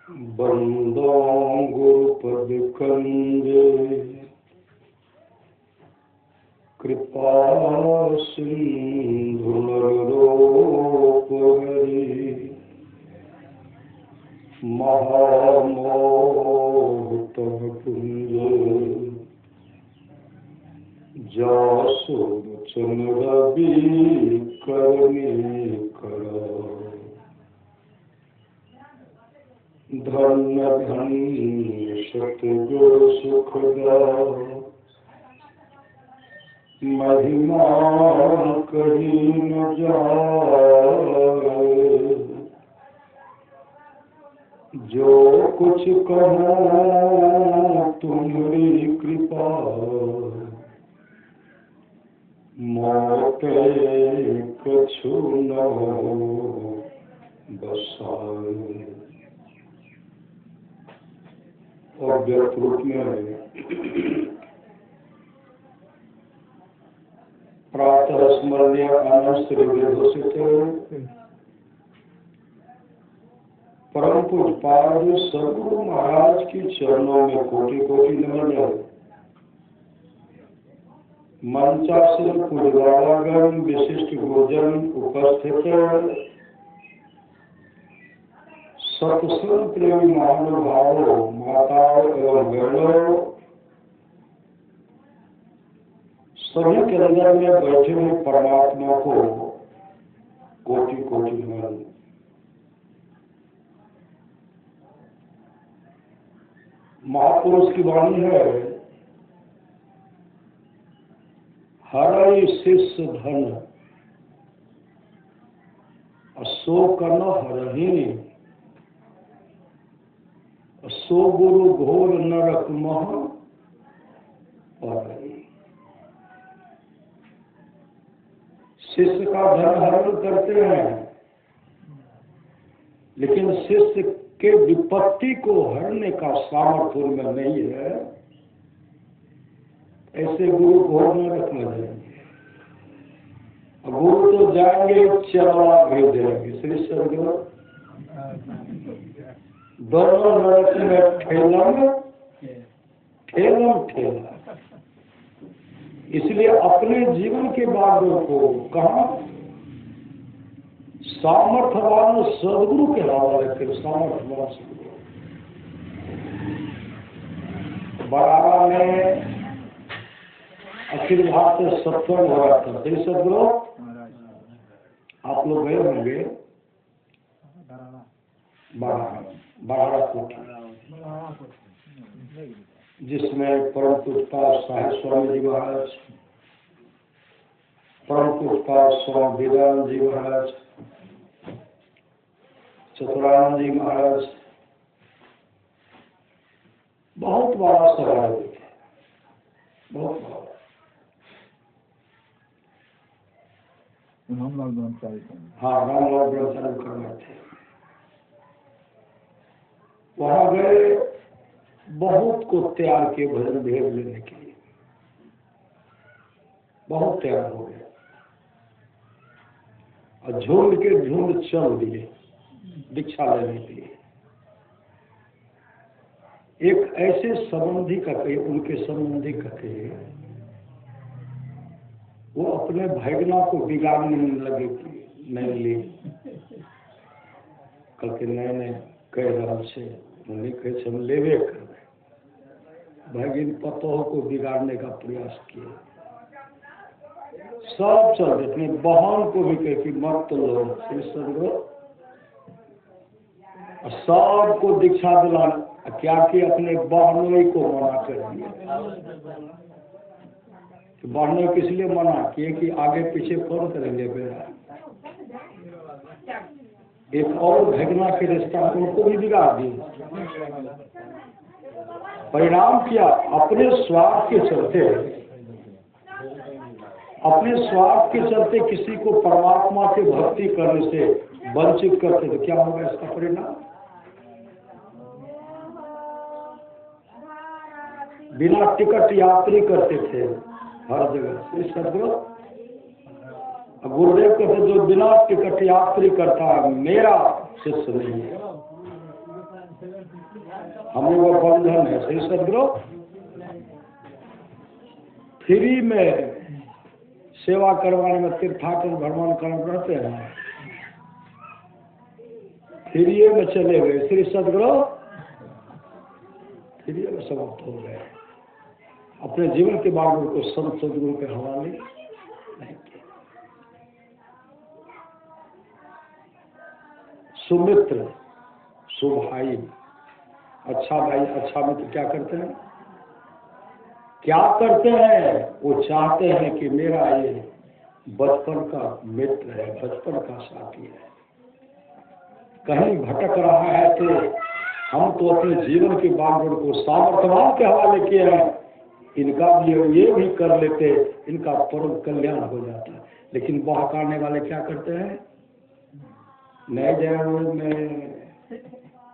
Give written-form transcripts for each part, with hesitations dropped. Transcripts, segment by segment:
बंदो गुरुपद कंजे कृपा सिंधु नरोप हरि महामोह तव कुंज जासु वचन रवि करनी कर धन्य धन्य सतगुरु सुखदा महिमा कहीं न जाए जो कुछ कहो तुम्हारी कृपा मोटे कछु न बसाए। अव्यक्त रूप में प्रातः स्मरणीय आनंद श्री विभूषित परम पूज्य सद्गुरु महाराज की चरणों में कोटि कोटि नमन है। मंचासीन पूज्यवागण विशिष्ट गुरुजन उपस्थित सत्संग प्रेमी महानुभावों माताओं एवं बहनों सभी के अंदर में बैठे हुए परमात्मा को कोटि कोटि नमन। महापुरुष की वाणी है, हरई शिष्य धन अशोक न हरही सो गुरु घोर नरक मह हरई। शिष्य का धन हरण करते हैं, लेकिन शिष्य के विपत्ति को हरने का सामर्थ्य उनमें नहीं है। ऐसे गुरु घोर नरक में जाएंगे। गुरु तो जाएंगे चरवा भेज देंगे। श्री सदगुरु दोनों नरक में ठेलम ठेलम ठेला। इसलिए अपने जीवन के बातों को कहा सामर्थ्यवान सदगुरु के हवाले कर। सामर्थ्यवान सदगुरु बराबर में अखिल भारतीय सत्संग हो रहा था। श्री सदगुरु आप लोग गए होंगे बाराकोट, जिसमें परम पूज्य साहिब स्वामी जी महाराज, परम पूज्य स्वामी वेदांत जी महाराज, चतुरानंद जी महाराज बहुत बड़ा सभा हुई थे, बहुत बड़ा। रामलाल ब्रह्मचारी, हाँ रामलाल ब्रह्मचारी करना थे। वहां गए, बहुत को तैयार किए भजन भेद लेने के लिए, बहुत तैयार हो गए और झुंड के झुंड चल दिए दीक्षा लेने के लिए। एक ऐसे संबंधी का कहे, उनके संबंधी का कहे, वो अपने भैगना को बिगाड़ने में लगे कि नहीं ली कल के नए कह रहा से नहीं कहे हम लेवे कर भगिन पतोह को बिगाड़ने का प्रयास किए। सब चल गए, अपनी बहन को भी कहे कि मत लो श्री सदगुरु, सबको दीक्षा दिलाना। क्या कि अपने बहनों को मना कर दिया। तो बहनों किस लिए मना किए कि आगे पीछे कौन करेंगे बेरा। एक और भगना के रिश्ता उनको भी बिगाड़ दिए। परिणाम क्या, अपने स्वार्थ के चलते, अपने स्वार्थ के चलते किसी को परमात्मा की भक्ति करने से वंचित करते, तो क्या होगा इसका परिणाम। बिना टिकट यात्री करते थे हर जगह। इस सदगुरु गुरुदेव कहते जो बिना टिकट यात्री करता मेरा शिष्य नहीं है। हमें वो बंधन है। सही सदगुरु, फ्री में सेवा करवाने में तीर्थाटन भगवान कर्म रहते हैं, फ्री में चले गए श्री सदगुरु, फ्री में समाप्त हो गए। अपने जीवन के बागों को संत सदगुरु के हवाले नहीं किया। सुमित्र, सुभाई, अच्छा भाई अच्छा मित्र क्या करते हैं? क्या करते हैं? वो चाहते हैं कि मेरा ये बचपन का मित्र है, बचपन का साथी है, कहीं भटक रहा है तो हम तो अपने जीवन के बागों को सामर्थ्यवान के हवाले किए हैं, इनका भी ये भी कर लेते, इनका परम कल्याण हो जाता है। लेकिन बहकाने वाले क्या करते हैं? नहीं जाए में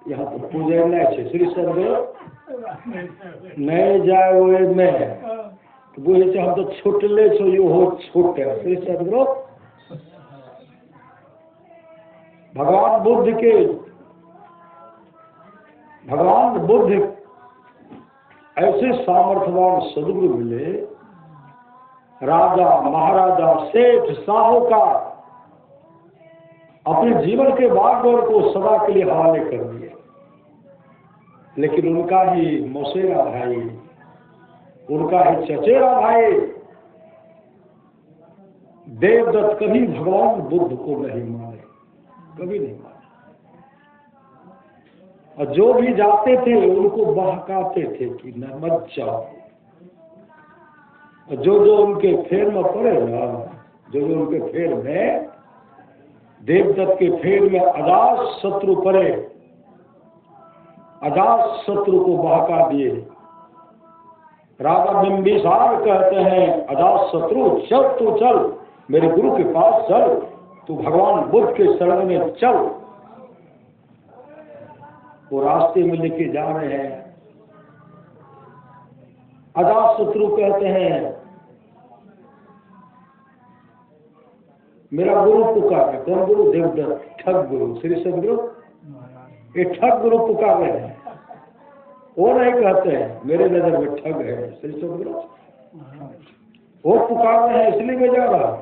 यहाँ तो पूजा नहीं है श्री सदगुरु, नहीं जाए में तो बोले हम तो छुटले छो यो हो छूट है। श्री सदगुरु, भगवान बुद्ध ऐसे सामर्थ्यवान सदगुरु मिले, राजा महाराजा सेठ साहूकार अपने जीवन के बागवान को सदा के लिए हवाले कर दिए। लेकिन उनका ही मौसेरा भाई, उनका ही चचेरा भाई देवदत्त कभी भगवान बुद्ध को नहीं माने, कभी नहीं माने। और जो भी जाते थे उनको बहकाते थे कि न मत जाओ। और जो उनके फेर में पड़े ना, जो उनके फेर में, देवदत्त के फेर में अजात शत्रु पड़े, अजात शत्रु को बहका दिए। राजा बिंबिसार कहते हैं अजात शत्रु चल, तू चल मेरे गुरु के पास चल, तू भगवान बुद्ध के शरण में चल। वो रास्ते में लेके जा रहे हैं। अजात शत्रु कहते हैं मेरा गुरु पुकार है। कौन गुरु? देवदत्त, ठग गुरु श्री सदगुरु, ये ठग गुरु पुकार रहे हैं। वो नहीं कहते हैं मेरे नजर में ठग है श्री सदगुरु, वो पुकार रहे हैं इसलिए मैं जा रहा हूं।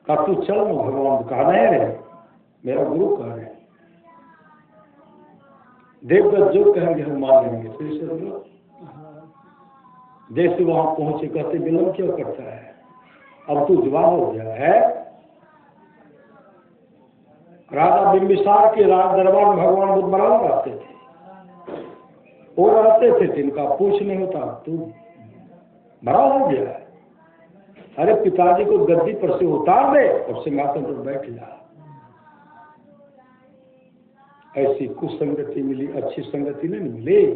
कहा तू चल, भगवान कहा नहीं रहे, मेरा गुरु कह रहे। देवदत्त जो कहेंगे हम मान लेंगे श्री सदगुरु। जैसे वहां पहुंचे कहते विलंब क्यों करता है, अब तू जवान हो गया है। राजा बिंबिसार के राज दरबार में भगवान बुद्ध बराबर रहते थे, वो रहते थे, जिनका पूछ नहीं होता, तू बड़ा हो गया है। अरे पिताजी को गद्दी पर से उतार दे और सिंहासन पर बैठ जा। ऐसी कुछ संगति मिली, अच्छी संगति नहीं मिली।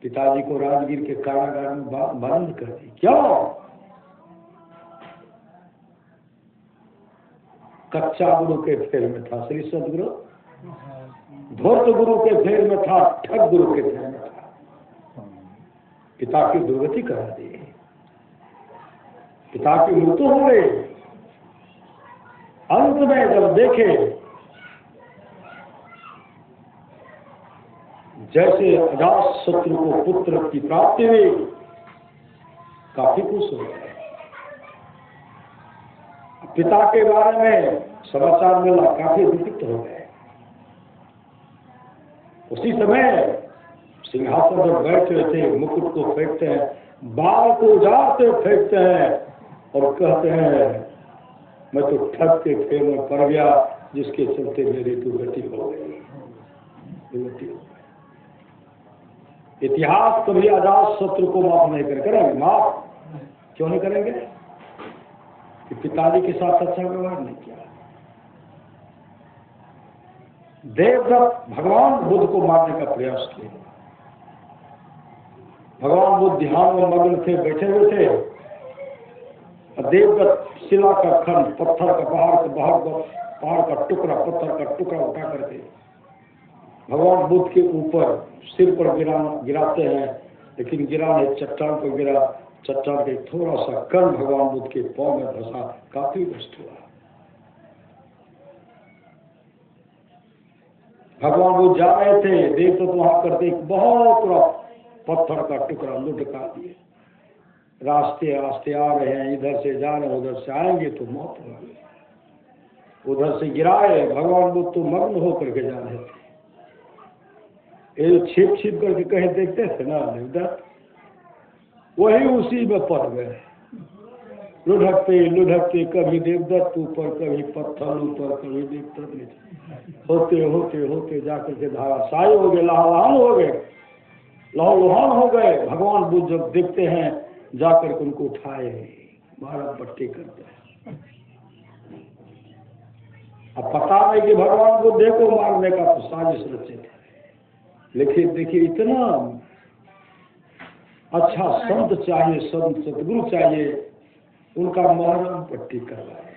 पिताजी को राजगीर के कारागार में बंद कर दी। क्यों? कच्चा गुरु के फेर में था श्री सदगुरु, धूर्त गुरु के फेर में था, ठग गुरु के फेर में था। पिता की दुर्गति करा दी, पिता की मृत्यु हो गई। अंत में जब देखे जैसे अजात शत्रु को पुत्र की प्राप्ति हुई, काफी खुश हो गए। पिता के बारे में समाचार मिला, काफी दुखित हो गए। उसी समय सिंहासन पर बैठे थे, मुकुट को फेंकते हैं, बाल को उजाड़ते फेंकते हैं और कहते हैं मैं तो ठग के फेर में पड़ गया, जिसके चलते मेरी दुर्गति हो गई, दुर्गति हो गई। इतिहास कभी अजात शत्रु को माफ नहीं करेंगे। माफ क्यों नहीं करेंगे? कि पिताजी के साथ अच्छा व्यवहार नहीं किया। देवदत्त भगवान बुद्ध को मारने का प्रयास किया। भगवान बुद्ध ध्यान में मग्न थे, बैठे हुए थे। देवदत्त शिला का खंड, पत्थर का पहाड़ का टुकड़ा, पत्थर का टुकड़ा उठा करके भगवान बुद्ध के ऊपर सिर पर गिराते हैं, लेकिन गिरा नहीं, चट्टान पर गिरा। चट्टान के थोड़ा सा कण भगवान बुद्ध के पांव में धंसा, काफी कष्ट हुआ। भगवान वो जा रहे थे, देख तो वहां करते एक बहुत बड़ा पत्थर का टुकड़ा लुढ़का दिए। रास्ते रास्ते आ रहे हैं, इधर से जा रहे हैं, उधर से आएंगे तो मौत होगी। उधर से गिराए, भगवान बुद्ध तो मग्न होकर के जा रहे थे। ये छिप छिप करके कहीं देखते थे ना देवदत्त, वही उसी में पड़ गए। लुढ़कते लुढ़कते कभी देवदत्त ऊपर, कभी पत्थर ऊपर, कभी देवदत्त नीचे, होते होते होते जाकर के धाराशायी हो गए, लहलहान हो गए, लहलहान हो गए। भगवान बुद्ध जब देखते हैं जाकर के उनको उठाए, मारा पट्टी करते हैं। अब पता नहीं कि भगवान बुद्ध को मारने का तो साजिश रचे थे, लेकिन देखिए इतना अच्छा संत चाहिए, संत सदगुरु चाहिए, उनका मरहम पट्टी करवाए।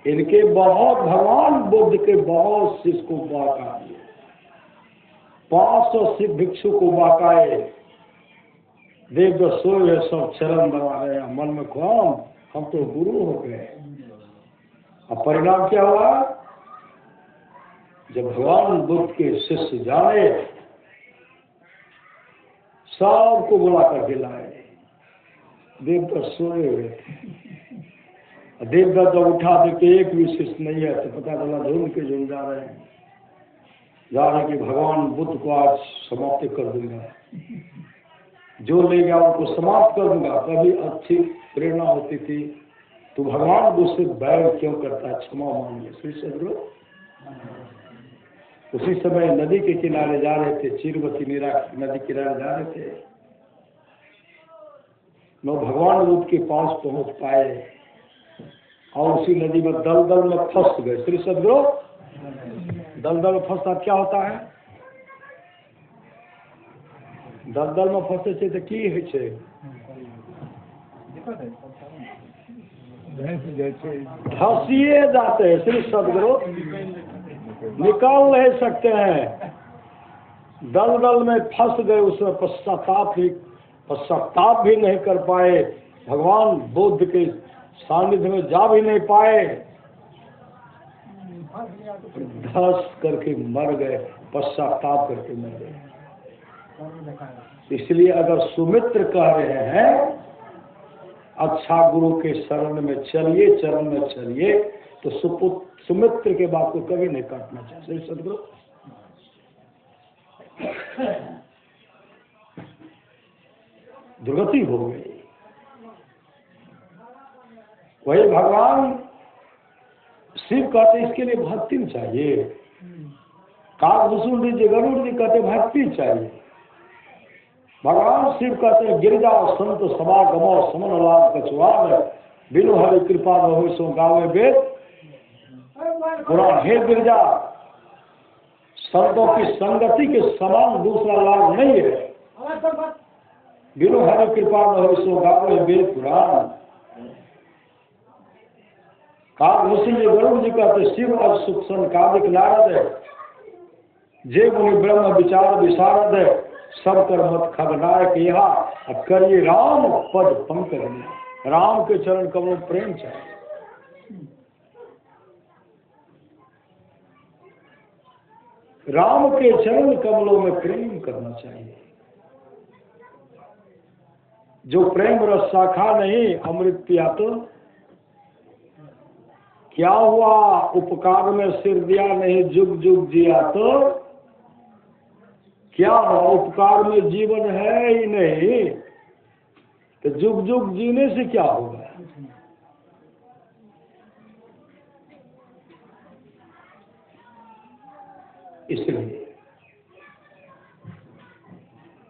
इनके बहुत, भगवान बुद्ध के बहुत शिष्य को बाका दिए, 500 सिद्ध भिक्षु को बाकाए। देव जो सोए सब चरण दबा रहे हैं, मन में कौन, हम तो गुरु हो गए। अब परिणाम क्या हुआ, जब भगवान बुद्ध के शिष्य जाए, सबको बुला करके लाए। देवदत्त सोए हुए थे। देवदत्त जब उठा देखे एक भी शिष्य नहीं है, तो पता चला झुंड के झुंड जा रहे हैं, जा रहे कि भगवान बुद्ध को आज समाप्त कर दूंगा, जो ले गया उनको समाप्त कर दूंगा। कभी अच्छी प्रेरणा होती थी तो भगवान बुद्ध से बैर क्यों करता है, क्षमा मांग ले। श्री सदगुरु उसी समय नदी के किनारे जा रहे थे, चीरवती नीरा नदी किनारे जा रहे थे, न भगवान बुद्ध के पास पहुंच पाए और उसी नदी में दलदल में फंस गए। श्री सदगुरु दलदल में फंसना क्या होता है, दलदल में फंसे छे तो की है छे, धसिए जाते हैं। श्री सदगुरु निकाल नहीं सकते हैं, दलदल में फंस गए, उसमें पश्चाताप भी नहीं कर पाए, भगवान बुद्ध के सानिध्य में जा भी नहीं पाए, धस करके मर गए, पश्चाताप करके मर गए। इसलिए अगर सुमित्र कह रहे हैं अच्छा गुरु के शरण में चलिए, चरण में चलिए, तो सुमित्र के बात को कभी नहीं काटना चाहिए। सदगुरु दुर्गति हो गई। वही भगवान शिव कहते इसके लिए भक्ति चाहिए, काकभूषण जी गरुड़ जी कहते भक्ति चाहिए। भगवान शिव कहते हैं गिरिजा संत समागमो समन लाभ कछुआन, बिनु हरि कृपा हो सो गावे वेद पुराण। हे गिरिजा, संतों की संगति के समान दूसरा लाभ नहीं है, बिनु हरि कृपा हो सो गावे वेद पुराण। काकभूषण जी गरुड़ जी कहते शिव और सुखसन कादिक नारद, जे मुनि ब्रह्म विचार विशारद, सब कर मत खगनायक यहाँ करिए राम पद पंकज। राम के चरण कमलों प्रेम चाहिए, राम के चरण कमलों में प्रेम करना चाहिए। जो प्रेम रस शाखा नहीं अमृत पिया तो क्या हुआ, उपकार में सिर दिया नहीं जुग जुग जिया तो क्या हुआ, उपकार में जीवन है ही नहीं तो जुग जुग जीने से क्या होगा। इसलिए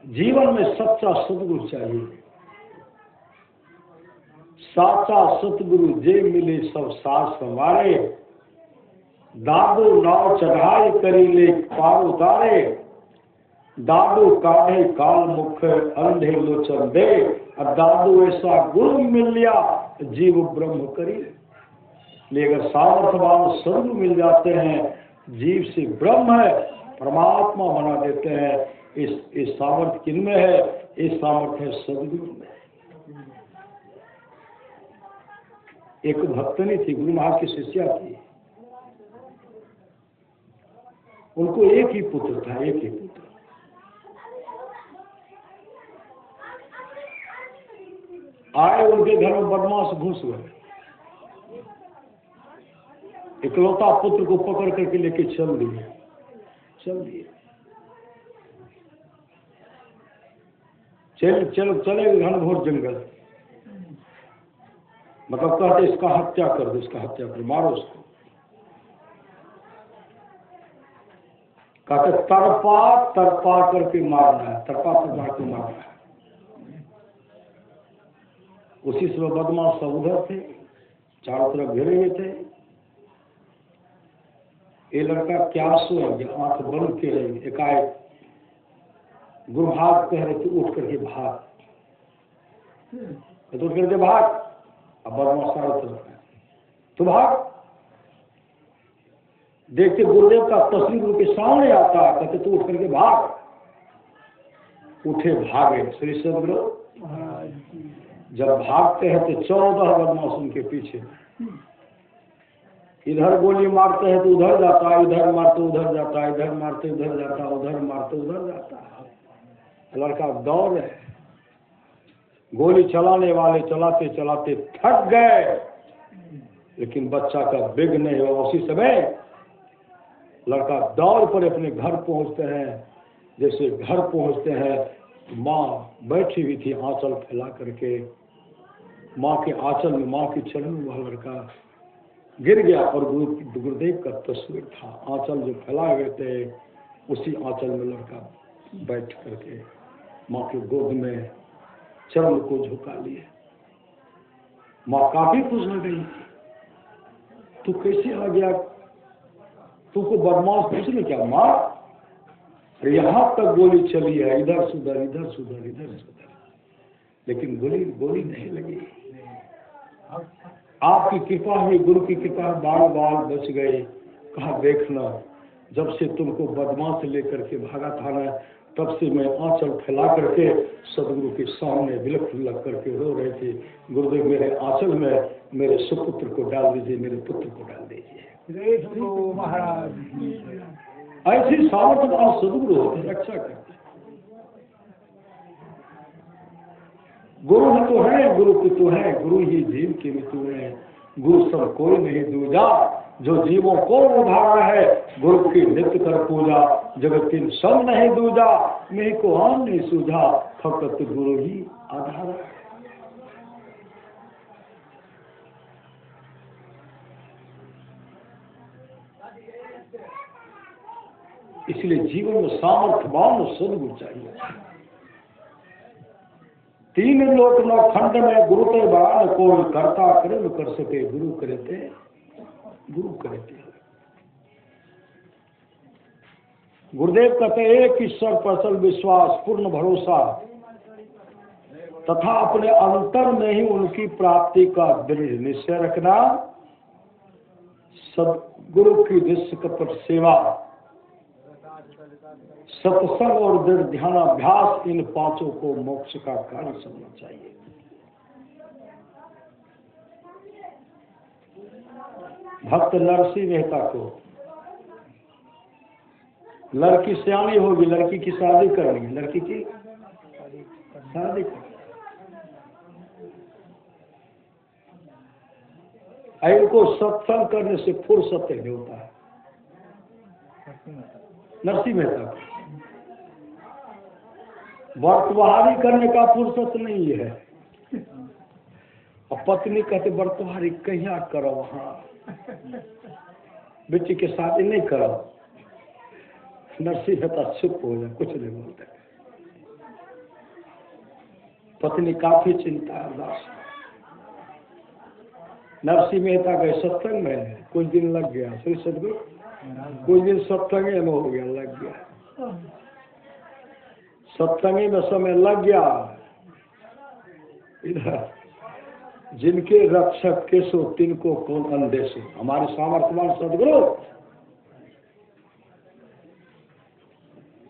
जीवन में सच्चा सदगुरु चाहिए। साचा सतगुरु जे मिले सब सास हमारे, दादो नाव चढ़ाई करी ले पार उतारे, दादो काढ़े काल मुख अंधे लोचन दे, दादो ऐसा गुरु मिल लिया जीव ब्रह्म करी। लेकिन सामर्थ्यवान सदगुरु मिल जाते हैं, जीव से ब्रह्म है परमात्मा बना देते हैं। इस सामर्थ्य किनमें है, इस सामर्थ्य सदगुरु में। एक भक्तनी थी, गुरु महाराज की शिष्या थी, उनको एक ही पुत्र था, एक ही पुत्र। आए उनके घर में बदमाश घुस गए, इकलौता पुत्र को पकड़ करके लेके चल दिए। चले घनघोर जंगल, मतलब कहते इसका हत्या कर दो, इसका हत्या कर, मारो उसको। कहते तरपा करके मारना है, तरपा के मारना है। उसी समय बदमाश सब उधर थे, चारों तरफ घेरे हुए थे। ये लड़का क्या सोया गया, आंख बंद के रही, एकाएक गुरु भाग कह रहे थे, उठ करके भाग, तो उठ करके भाग। अब बदमाश चारों तरफ है, तो भाग। देखते गुरुदेव का तस्वीर उनके सामने आता है, कहते तू उठ करके भाग। उठे, भागे। श्री सदगुरु जब भागते हैं तो 14 बदमाश उनके पीछे, इधर गोली मारते हैं तो उधर जाता है, इधर मारते उधर जाता है, इधर मारते उधर जाता है, उधर मारते उधर जाता है। लड़का दौड़ है, गोली चलाने वाले चलाते चलाते थक गए, लेकिन बच्चा का बिग नहीं हुआ। उसी समय लड़का दौड़ पर अपने घर पहुंचते हैं। जैसे घर पहुंचते हैं, माँ बैठी हुई थी आंचल फैला करके। माँ के आंचल में, माँ के चरण में वह लड़का गिर गया और गुरुदेव का तस्वीर था। आंचल जो फैलाए हुए थे, उसी आंचल में लड़का बैठ करके माँ के गोद में चरण को झुका लिए। माँ काफी खुश हो गई, तू कैसे आ गया, तुमको बदमाश पूछने क्या माँ? यहाँ तक गोली चली है, इधर सुधर इधर सुधर इधर सुधर, लेकिन गोली नहीं लगी। आपकी कृपा हुई, गुरु की कृपा, बाल बाल बच गए। कहा देखना, जब से तुमको बदमाश लेकर के भागा था ना, तब से मैं आंचल फैला करके सदगुरु के सामने बिलख बिलख करके रो रहे थे, गुरुदेव मेरे आंचल में मेरे सुपुत्र को डाल दीजिए, मेरे पुत्र को डाल दीजिए। महाराज ऐसी सामर्थ्यवान सदगुरु होते, रक्षा करते। गुरु ही तो है, गुरु की तो है, गुरु ही जीव की मृत्यु है। गुरु सब कोई नहीं दूजा, जो जीवों को उधारा है। गुरु की नित्य कर पूजा, जगत की सब नहीं दूजा। मेरे को आम नहीं सूझा, फकत गुरु ही आधार है। इसलिए जीवन में सामर्थ्यवान सदगुरु चाहिए। 3 लोक 9 खंड में गुरु ते बयान कोई करता करे न कर सके, गुरु करते गुरु करते। गुरुदेव कहते एक ईश्वर पर अचल विश्वास, पूर्ण भरोसा तथा अपने अंतर में ही उनकी प्राप्ति का दृढ़ निश्चय रखना। सदगुरु की निष्कपट सेवा, सत्संग और दृढ़ ध्यानाभ्यास, इन 5 को मोक्ष का कारण समझना चाहिए। भक्त नरसिंह मेहता को लड़की सियानी होगी, लड़की की शादी करनी, लड़की की शादी करनी, इनको सत्संग करने से फुर्सत नहीं होता है। नरसिंह मेहता को बर्तवारी करने का फुर्सत नहीं है। और पत्नी कहते बर्तवारी कहिया करो, वहां बेटी के शादी नहीं करो। नरसिंह मेहता चुप हो जाए, कुछ नहीं बोलते। पत्नी काफी चिंता उदास। नरसिंह मेहता के सत्संग में कुछ दिन लग गया, श्री सदगुरु कुछ दिन सत्संग में हो गया, लग गया सत्संग में समय लग गया। इधर जिनके रक्षक के सो तिनको कौन अंदेशो, हमारे सामर्थ्यवान सदगुरु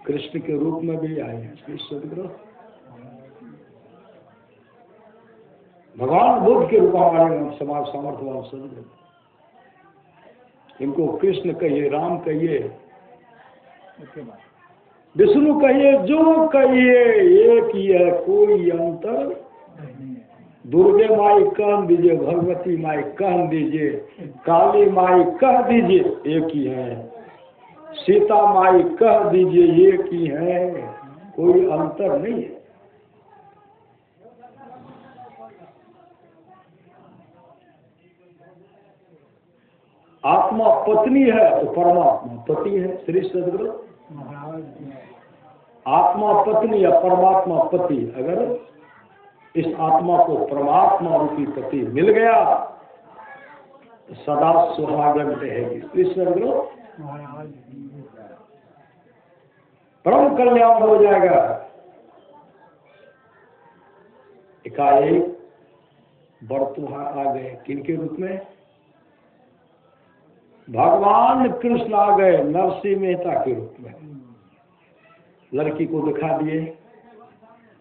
कृष्ण के रूप में भी आए हैं। श्री सदगुरु भगवान बुद्ध के रूप में हमारे समाज सामर्थ्यवान सदगुरु, इनको कृष्ण कहिए, राम कहिए, विष्णु कहिए जो कहिए एक ही है, कोई अंतर। दुर्गे माई कह दीजिए, भगवती माई कह दीजिए, काली माई कह दीजिए, एक ही है। सीता माई कह दीजिए, एक ही है, कोई अंतर नहीं है। आत्मा पत्नी है तो परमात्मा पति है। श्री सदगुरु आत्मा पत्नी या परमात्मा पति, अगर इस आत्मा को परमात्मा रूपी पति मिल गया तो सदा सुहागन रहेगी। श्री सदगुरु परम कल्याण हो जाएगा। एकाएक बरतुहार आ गए, किनके रूप में? भगवान कृष्ण आ गए नरसिंह मेहता के रूप में। लड़की को दिखा दिए,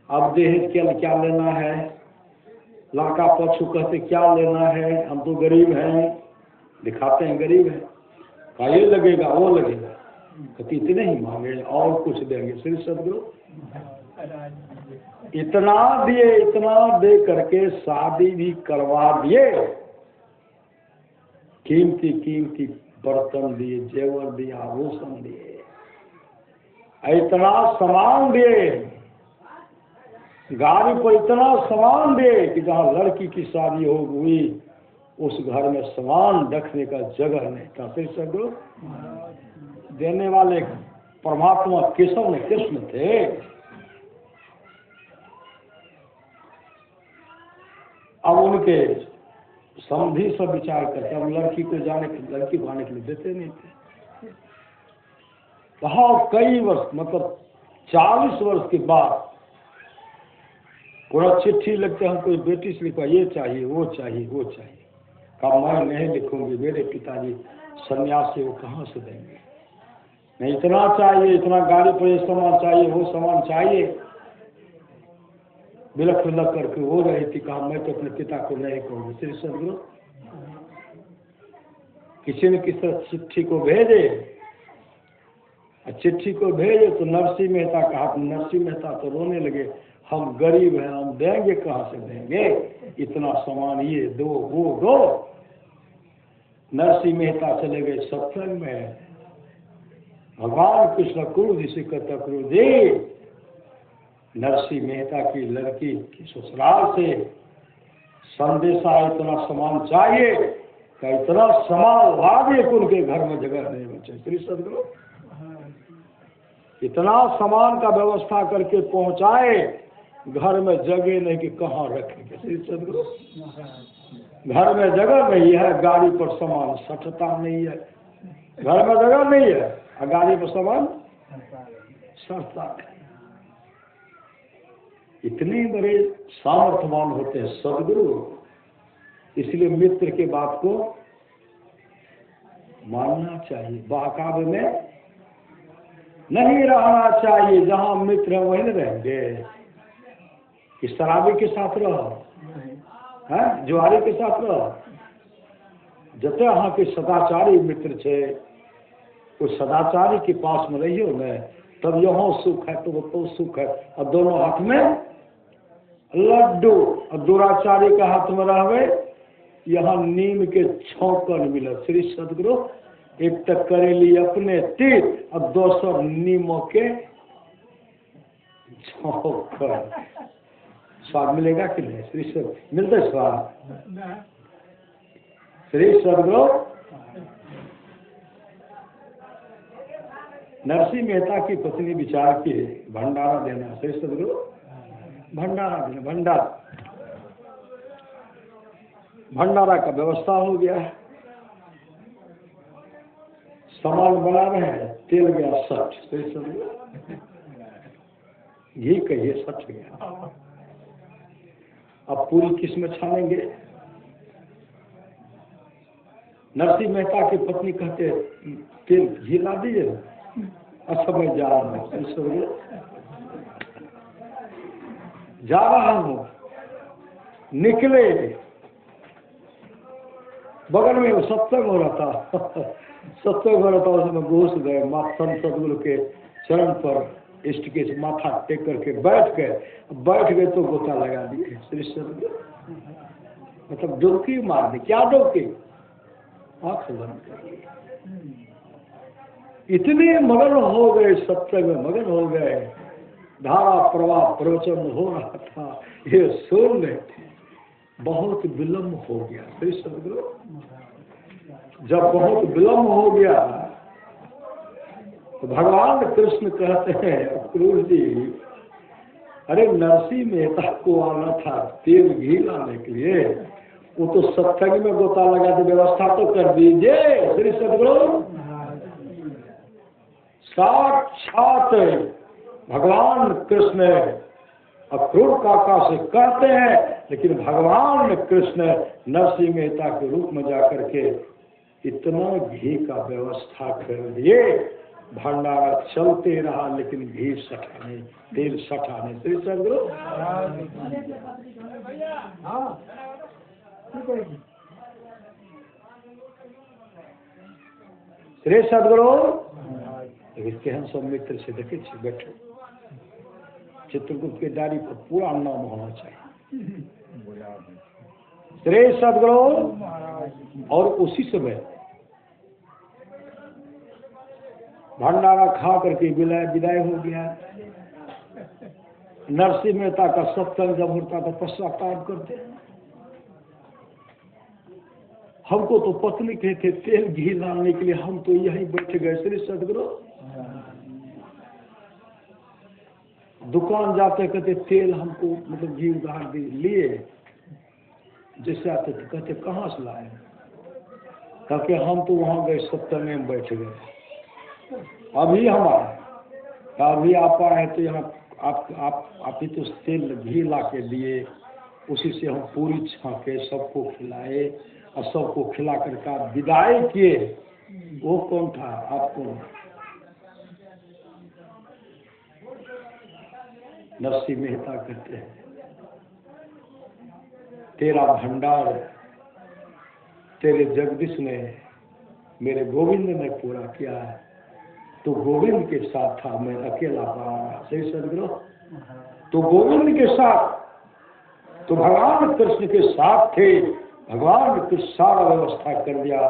अब दहेज क्या लेना है। लड़का पक्षु कहते क्या लेना है, हम तो गरीब हैं, दिखाते हैं गरीब हैं। का ये लगेगा वो लगेगा, कहते इतने ही मांगे और कुछ देंगे। श्री सदगुरु इतना दिए, इतना दे करके शादी भी करवा दिए। कीमती कीमती बर्तन दिए, जेवर दिया, आभूषण दिए, इतना सामान दिए, गाड़ी पर इतना सामान दिए कि जहाँ लड़की की शादी हो हुई उस घर में सामान रखने का जगह नहीं था। फिर सदगुरु देने वाले परमात्मा केशव ने कृष्ण थे। अब उनके समझी सब विचार करते, अब लड़की को आने के लिए देते नहीं थे। बहुत कई वर्ष, मतलब 40 वर्ष के बाद पूरा चिट्ठी लिखते हैं, कोई बेटी से लिखवा, ये चाहिए वो चाहिए वो चाहिए। कहा मैं नहीं लिखूंगी, मेरे पिताजी सन्यासी, वो कहाँ से देंगे। नहीं इतना चाहिए, इतना गाड़ी पर ये सामान चाहिए, वो सामान चाहिए। बिलख बिलख करके वो रही थी। कहा मैं तो अपने पिता को नहीं कहूँगी। श्री सदगुरु किसी न किसी चिट्ठी को भेजे, चिट्ठी को भेजे तो नरसिंह मेहता कहा, नरसिंह मेहता तो रोने लगे, हम गरीब हैं, हम देंगे कहाँ से देंगे, इतना सामान ये दो वो दो। नरसिंह मेहता चले गए सत्संग में। भगवान कृष्ण क्रूर जी से कहता, क्रूर जी नरसिंह मेहता की लड़की की ससुराल से संदेशा, इतना सामान चाहिए, का इतना सामान लादे कि उनके घर में जगह नहीं बचे। श्री सदगुरु इतना सामान का व्यवस्था करके पहुंचाए, घर में जगह नहीं कि कहाँ रखेंगे। श्री सदगुरु घर में जगह नहीं है, गाड़ी पर सामान सटता नहीं है। घर में जगह नहीं है और गाड़ी पर सामान सटता है। इतने बड़े सामर्थ्यवान होते हैं सदगुरु, इसलिए मित्र के बात को मानना चाहिए। बहकावे में नहीं रहना चाहिए। जहां मित्र है वहीं रहेंगे। कि शराबी के साथ रहो, है जुआरी के साथ रहो। जते अहाँ के सदाचारी मित्र छे, उस सदाचारी के पास में रहियो न, तब यहाँ सुख है तो सुख है। और दोनों हाथ में लड्डू, और दुराचारी का हाथ में रहवे, यहाँ नीम के छौकन मिले। श्री सदगुरु एक तक करेली अपने तीर और दोसर नीमों के छौकन। स्वाद मिलेगा कि नहीं? श्री सदगुरु मिलता स्वाद। श्री सदगुरु नरसिंह मेहता की पत्नी विचार की भंडारा देना। श्री सदगुरु भंडारा देना, भंडारा का व्यवस्था हो गया है। सामान बना रहे हैं, तेल गया 60, घी कहिए 60 गया। अब पूरी किस्में छानेंगे। नरसिंह मेहता की पत्नी कहते तेल घी ला दीजिए। अच्छा मैं जा रहा हूँ, जा रहा हूँ। निकले, बगल में वो सत्संग हो रहा था। सत्संग हो रहा था, उसमें घुस गए, माँ संत सदगुरु के चरण पर इष्ट के माथा टेक करके बैठ गए तो गोता लगा दिए श्री सदगुरु। मतलब डुबकी मार दी। क्या डुबकी? आंख बंद कर ली। इतने मगन हो गए, सत्संग में मगन हो गए, धारा प्रवाह प्रवचन हो रहा था, ये सुन रहे थे। बहुत विलम्ब हो गया श्री सदगुरु। जब बहुत विलम्ब हो गया तो भगवान कृष्ण कहते हैं, क्रूर जी, अरे नरसिंह मेहता को आना था तेल घी लाने के लिए, वो तो सत्संग में गोता लगा के व्यवस्था तो कर दीजिए श्री सदगुरु। साक्षात भगवान कृष्ण अक्रूर काका से कहते हैं, लेकिन भगवान कृष्ण नरसिंह मेहता के रूप में जाकर के इतना घी का व्यवस्था कर दिए, भंडारा चलते रहा, लेकिन घी सटा नहीं, तेल सटा नहीं श्री सदगुरु। श्री सदगुरु इसके हम सब मित्र से देखे बैठो, चित्रगुप्त के डायरी पर पूरा नाम होना चाहिए श्री सदगुरु। और उसी समय भंडारा खा करके विदाई हो गया। नरसिंह मेहता का सत्संग जब होता था पश्चाताप करते, हमको तो पत्नी कहते तेल घी लाने के लिए, हम तो यहीं बैठ गए श्री सदगुरु। दुकान जाते कहते तेल हमको मतलब घी उधार दी लिए, जैसे आते थे कहते कहाँ से लाए, कहते हम तो वहां गए सत्संग में बैठ गए, अभी हम आए, अभी आप आए तो यहाँ आप ही तो तेल घी ला के दिए, उसी से हम पूरी छाके सबको खिलाए और सबको खिला करके आप विदाई किए। वो कौन था? आप कौन? नरसिंह मेहता कहते हैं तेरा भंडार तेरे जगदीश ने, मेरे गोविंद ने पूरा किया है, तो गोविंद के साथ था, मैं अकेला पड़ा सही सदगुरु। तो गोविंद के साथ, तो भगवान कृष्ण के साथ थे, भगवान ने कुछ सारा व्यवस्था कर दिया,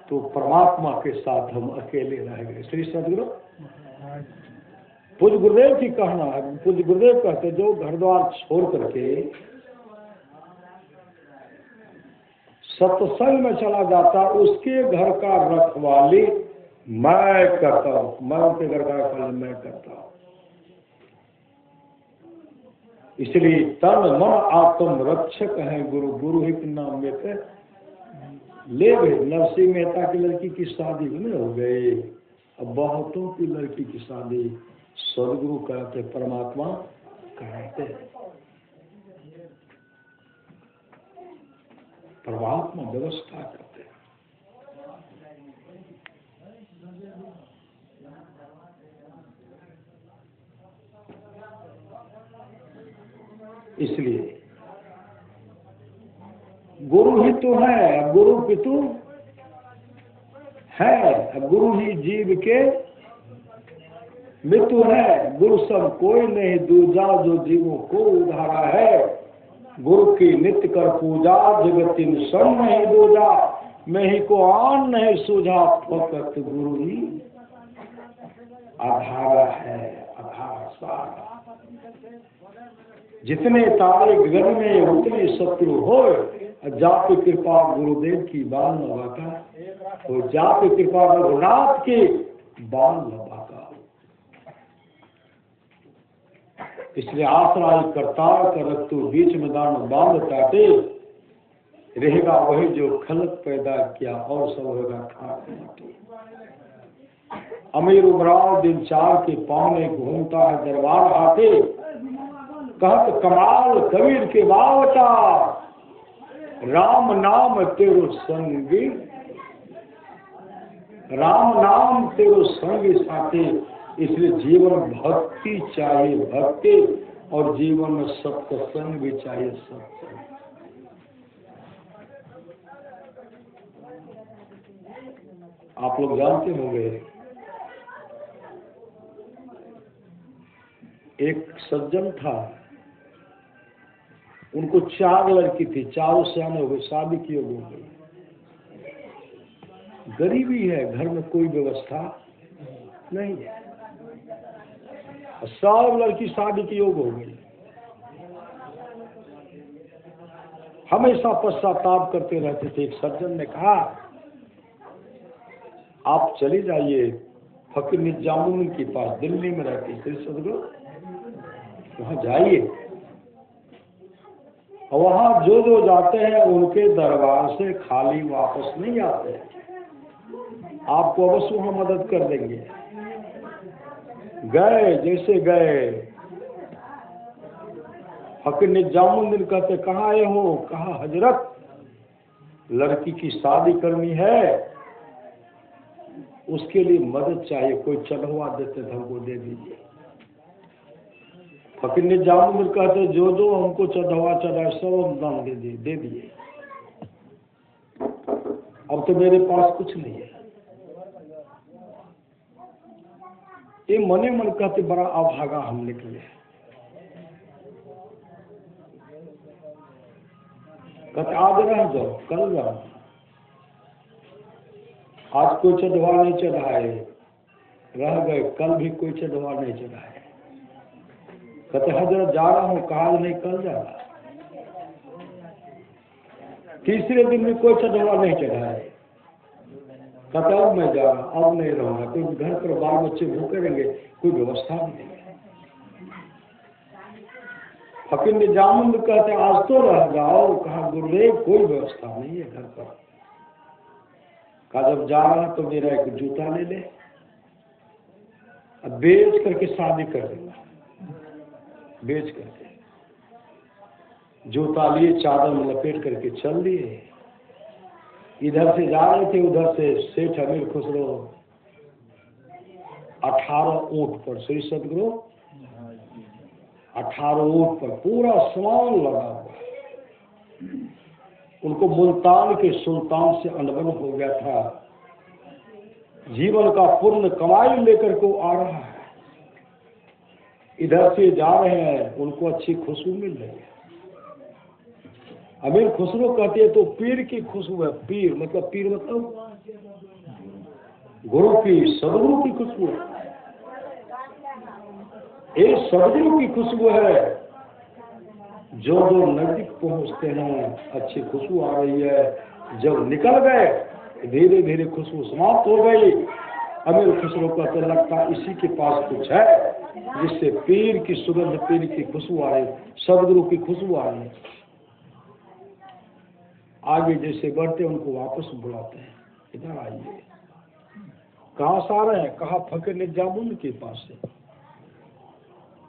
तो परमात्मा के साथ हम अकेले रह गए श्री सदगुरु। पूज्य गुरुदेव की कहना है, पूज्य गुरुदेव कहते जो घर द्वार छोड़ करके सत्संग में चला जाता, उसके घर का रखवाली मैं करता हूँ, मैं उनके घर का रखवाली मैं करता हूँ। इसलिए तन मन आत्म रक्षक है गुरु, गुरु ही के नाम में थे। ले गए नरसिंह मेहता की लड़की की शादी में हो गए, अब बहुतों की लड़की की शादी सदगुरु कहते, परमात्मा कहते, परमात्मा व्यवस्था करते। इसलिए गुरु ही तो है, गुरु पितु है, गुरु ही जीव के मितु है, गुरु सब कोई नहीं दूजा, जो जीवों को उधारा है, गुरु की नित्य कर पूजा, जगतिन सम नहीं दूजा, मैं ही को आन नहीं सूझा, फकत गुरु ही आधारा है, आधार सारा। जितने तारे गगन में उतने शत्रु हो, जाप कृपा गुरुदेव की बाल लगाता, तो जाप कृपा रघुनाथ की बाल लगाता। इसलिए आसरा करतार कर रख बीच में दान बांध काटे, रहेगा वही जो खलक पैदा किया, और सब होगा खाक माटी। अमीर उमराव दिन चार के पाँव में घूमता है दरबार आते, कहत कमाल कबीर के बावता, राम नाम तेरो संगी, राम नाम तेरो संगी साथी। इसलिए जीवन भक्ति चाहिए, भक्ति, और जीवन में सत्संग भी चाहिए, सत्संग। आप लोग जानते होंगे, एक सज्जन था, उनको 4 लड़की थी, चारों सियाने हो गए, शादी की हो गई। गरीबी है, घर में कोई व्यवस्था नहीं है, सब लड़की शादी की योग हो गई। हमेशा पश्चाताप करते रहते थे। एक सज्जन ने कहा, आप चले जाइए फकीर निजामुद्दीन के पास, दिल्ली में रहती थी सदगुरु, वहां जाइए, और वहां जो जो जाते हैं उनके दरबार से खाली वापस नहीं आते, आपको अवश्य वहां मदद कर देंगे। गए, जैसे गए, फकीर निजामुद्दीन कहते, कहाँ आए हो? कहा, हजरत लड़की की शादी करनी है, उसके लिए मदद चाहिए, कोई चढ़वा देते थे हमको दे दीजिए। फकीर निजामुद्दीन कहते, जो जो हमको चढ़ाए सब हम दान दे दिए, अब तो मेरे पास कुछ नहीं है। ये मने मन कहते, बड़ा अभागा हम निकले। कहते, आज रह जाओ, कल जाओ। आज कोई चढ़वा नहीं चढ़ाए, रह गए, कल भी कोई चढ़वा नहीं चढ़ाए। कहते, हजरत जा रहा हूँ, कहा नहीं, कल जा रहा। तीसरे दिन भी कोई चढ़वा नहीं चढ़ाए। कहता, अब मैं जा रहा, अब नहीं रहूंगा, क्योंकि घर पर बाल बच्चे भूखे रहेंगे, कोई व्यवस्था नहीं है। फकीर निजामुद्दीन कहते, आज तो रह जाओ। कहा, गुरुदेव कोई व्यवस्था नहीं है घर पर। कहा, जब जा रहा तो मेरा एक जूता ले ले, अब बेच करके शादी कर देगा। बेच करके जूता लिए, चादर में लपेट करके चल दिए। इधर से जा रहे थे, उधर से सेठ अमीर खुसरो 18 ऊंट पर, श्री सदगुरु 18 ऊंट पर पूरा सामान लगा हुआ। उनको मुल्तान के सुल्तान से अनबन हो गया था, जीवन का पूर्ण कमाई लेकर को आ रहा है। इधर से जा रहे हैं, उनको अच्छी खुशबू मिल रही है। अमीर खुसरो कहते हैं, तो पीर की खुशबू है। पीर मतलब गुरु की, सदगुरु की खुशबू है। ये सदगुरु की खुशबू है। जो जो नजदीक पहुंचते हैं, अच्छी खुशबू आ रही है। जब निकल गए, धीरे धीरे खुशबू समाप्त हो गई। अमीर खुसरो कहते, लगता इसी के पास कुछ है जिससे पीर की सुगंध, पीर की खुशबू आ रही, सदगुरु की खुशबू आ रही। आगे जैसे बढ़ते उनको वापस बुलाते हैं, इधर आइए। कहाँ से आ रहे हैं? कहा, फकीर निजामुद्दीन के पास से।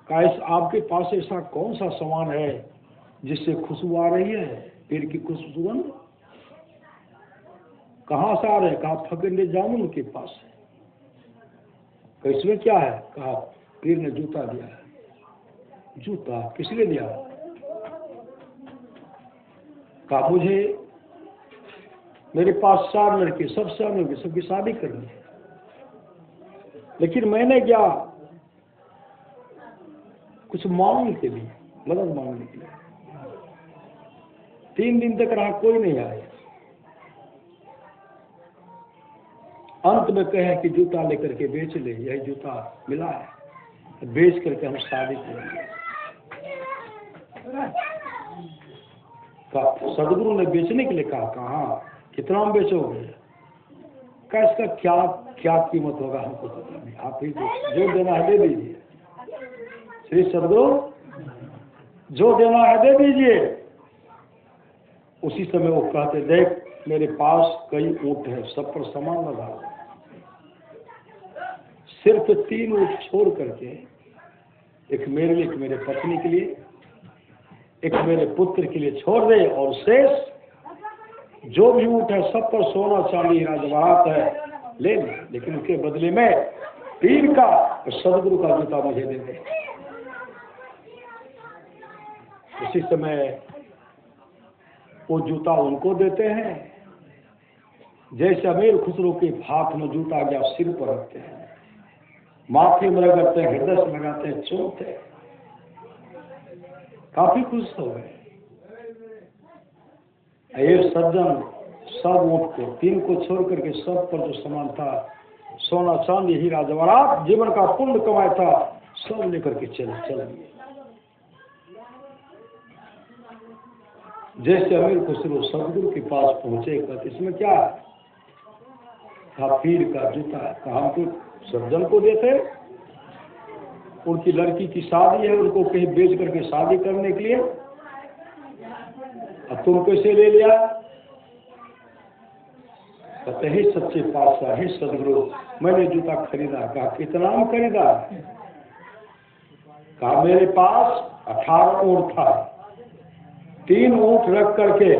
कहा, आपके पास ऐसा कौन सा सामान है जिससे खुशबू आ रही है, पीर की सुगंध? कहाँ से आ रहे हैं? कहा, फकीर निजामुद्दीन के पास से। इसमें क्या है? कहा, पीर ने जूता दिया है। जूता किसने दिया? कहा, मुझे, मेरे पास 4 लड़के, सब शादी होगी, सबकी शादी करनी है, लेकिन मैंने क्या कुछ मांगने के लिए, मदद मांगने के लिए। 3 दिन तक रहा, कोई नहीं आया। अंत में कहे कि जूता लेकर के बेच ले, यही जूता मिला है, बेच करके हम शादी करेंगे। सदगुरु ने बेचने के लिए कहा, कहाँ, कितना में बेचोगे? कहा, इसका क्या क्या कीमत होगा हमको पता नहीं, आप ही जो देना है दे दीजिए। श्री सदगुरु, जो देना है दे दीजिए। उसी समय वो कहते, देख मेरे पास कई ऊँट है, सब पर सामान लगा, सिर्फ 3 ऊँट छोड़ करके, एक मेरे लिए, एक मेरे पत्नी के लिए, एक मेरे पुत्र के लिए छोड़ दे, और शेष जो भी ऊँट है सब पर सोना चांदी हीरा जवाहरात है, ले ले, लेकिन उसके बदले में पीर का और सदगुरु का जूता मुझे दे दे। उसी समय वो जूता उनको देते हैं। जैसे अमीर खुसरो के हाथ में जूता गया सिर पर रखते हैं, माथे में रगड़ते हैं, हृदय से लगाते हैं, चूमते हैं, काफी खुश हो गए। ये सज्जन सब ऊँट को, 3 को छोड़ करके सब पर जो सामान था, सोना चांदी हीरा जवाहरात, जीवन का पुण्य कमाया था, सब लेकर के चल दिए। जैसे अमीर खुसरो सदगुरु के पास पहुंचे, कहते इसमें क्या है? कहा पीर का जूता है। कहा हम तो सज्जन को देते, उनकी लड़की की शादी है, उनको कहीं बेच करके शादी करने के लिए, अब तुम कैसे ले लिया? कहते हे सच्चे पातशाह, हे सदगुरु, मैंने जूता खरीदा। कहा कितना में खरीदा? कहा मेरे पास 18 ऊँट था, 3 ऊँट रख करके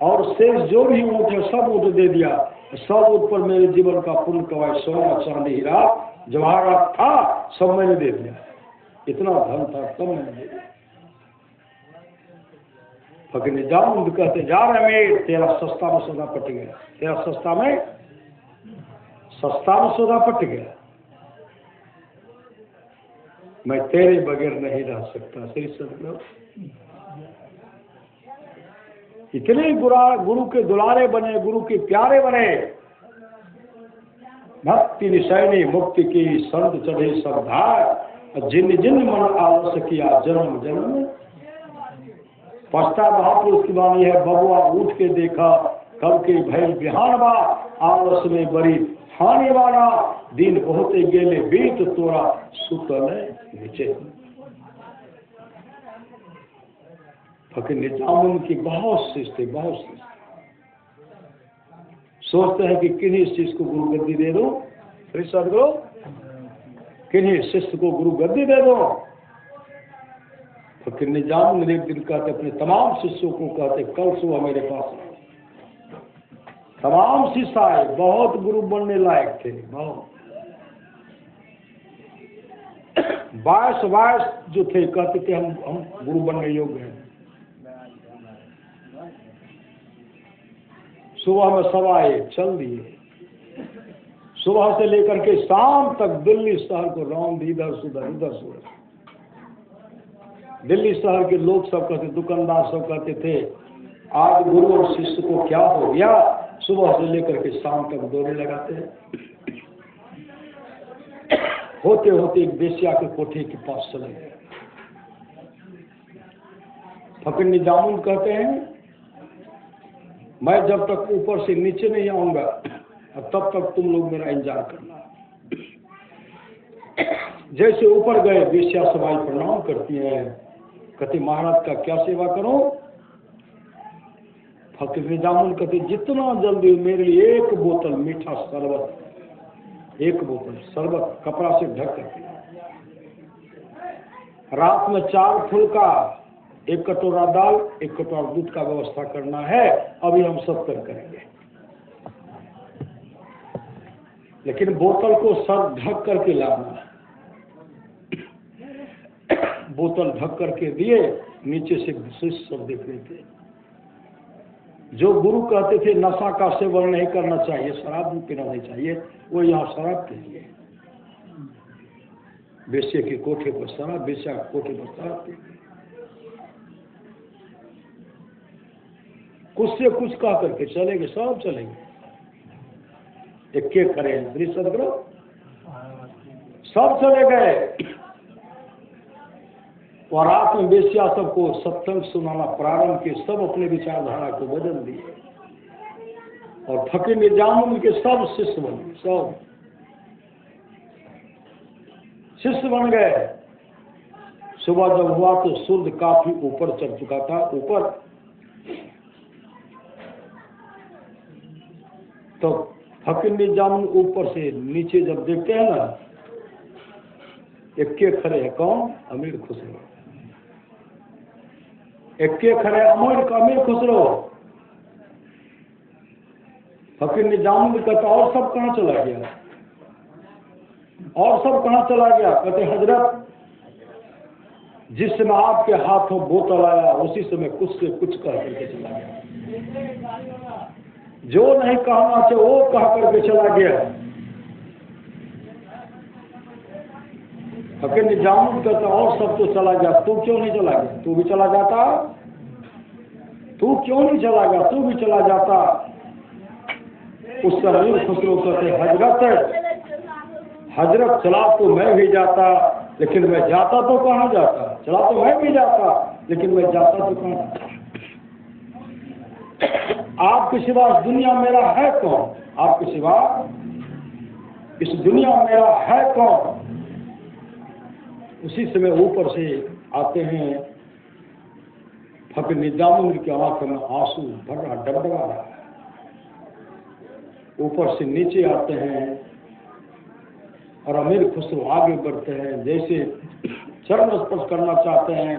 और शेष जो भी ऊँट है सब ऊँट दे दिया। सब ऊँट पर मेरे जीवन का पुण्य कमाई, सोना चांदी हीरा जवाहरात था, सब मैंने दे दिया। इतना धन था, सब मैंने दे दिया। फकीर निजामुद्दीन कहते जा रहे में तेरा सस्ता में सौदा पट गया, तेरा सस्ता में सौदा पट गया, मैं तेरे बगैर नहीं रह सकता। श्री सदगुरु इतने गुरु के दुलारे बने, गुरु के प्यारे बने, भक्ति निशयनी मुक्ति की संत चढ़े सब धार, जिन जिन मन आलस किया जन्म जन्म पश्चात महापुरुष की वाणी है, बबुआ उठ के देखा कब के भैल बिहानवा, आलस में बड़ी हानि वाला, दिन बहुते गेले बीत तोरा सुतल नीचे। फकीर निजामुद्दीन की बहुत शिष्य, बहुत शिष्य सोचते हैं कि किन्हीं शिष्य को गुरु गद्दी दे दो, श्री सदगुरु किन्हीं शिष्य को गुरु गद्दी दे दो। फकीर निजामुद्दीन एक दिन कहते अपने तमाम शिष्यों को, कहते कल सुबह मेरे पास तमाम शिष्य आए, बहुत गुरु बनने लायक थे, बहुत 22 जो थे, कहते थे हम गुरु बनने योग्य हैं। सुबह में सब आए, चल दिए। सुबह से लेकर के शाम तक दिल्ली शहर को रौंद, इधर सुधर इधर सुधर। दिल्ली शहर के लोग सब कहते, दुकानदार सब कहते थे आज गुरु और शिष्य को क्या हो गया, सुबह से लेकर के शाम तक दौरे लगाते हैं। होते होते एक बेश्या के कोठे के पास चले गए। फकीर निजामुद्दीन कहते हैं मैं जब तक ऊपर से नीचे नहीं आऊंगा तब तक तुम लोग मेरा इंतजार करना। जैसे ऊपर गए, बेश्या सवाई प्रणाम करती हैं, कहते महाराज का क्या सेवा करो? फकीर निजामुद्दीन कहते जितना जल्दी मेरे लिए 1 बोतल मीठा शरबत, 1 बोतल शरबत कपड़ा से ढक करके, रात में 4 फुल्का, 1 कटोरा दाल, 1 कटोरा दूध का व्यवस्था करना है। अभी हम सब करेंगे, लेकिन बोतल को सर ढक करके लाना। बोतल ढक करके दिए, नीचे से शिष्य सब देख रहे थे। जो गुरु कहते थे नशा का सेवन नहीं करना चाहिए, शराब भी पीना नहीं चाहिए, वो यहाँ शराब पी लिए। बेश्या के कोठे पर शराब, बेश्या के कोठे पर शराब पी। कुछ से कुछ कह करके चलेंगे, सब चलेंगे। एक खड़े हैं, श्री सदगुरु सब चले गए। और रात में बेश्या सबको सत्संग सुनाना प्रारंभ किए, सब अपने विचारधारा को बदल दिए। और फकीर निजामुद्दीन के सब शिष्य बन गए, सब शिष्य बन गए। सुबह जब हुआ तो सूर्य काफी ऊपर चढ़ चुका था, ऊपर। तो फकीर निजामुद्दीन ऊपर से नीचे जब देखते हैं ना, इक्के खड़े हैं, कौन? अमीर खुसरो। इक्के खड़े अमीर खुसरो। फकीर निजामुद्दीन कहता और सब कहाँ चला गया, और सब कहाँ चला गया? कहते हजरत जिस समय आपके हाथों बोतल आया उसी समय कुछ से कुछ कर करके चला गया। जो नहीं कहना चाहिए वो कह करके चला गया। फकीर निजामुद्दीन कहता और सब तो चला गया, तू क्यों नहीं चला गया? तू भी चला जाता, तू क्यों नहीं चला गया? तू भी चला जाता। उस अमीर खुसरो कहते हजरत चला तो मैं भी जाता, लेकिन मैं जाता तो कहाँ जाता? चला तो मैं भी जाता, लेकिन मैं जाता तो कहाँ जाता? आपके सिवा इस दुनिया मेरा है कौन? आपके सिवा इस दुनिया मेरा है कौन? उसी समय ऊपर से आते हैं, फकीर निजामुद्दीन की आंख में आंसू भर रहा, डगडगा रहा है। ऊपर से नीचे आते हैं और अमीर खुसरो आगे बढ़ते हैं, जैसे चरण स्पर्श करना चाहते हैं।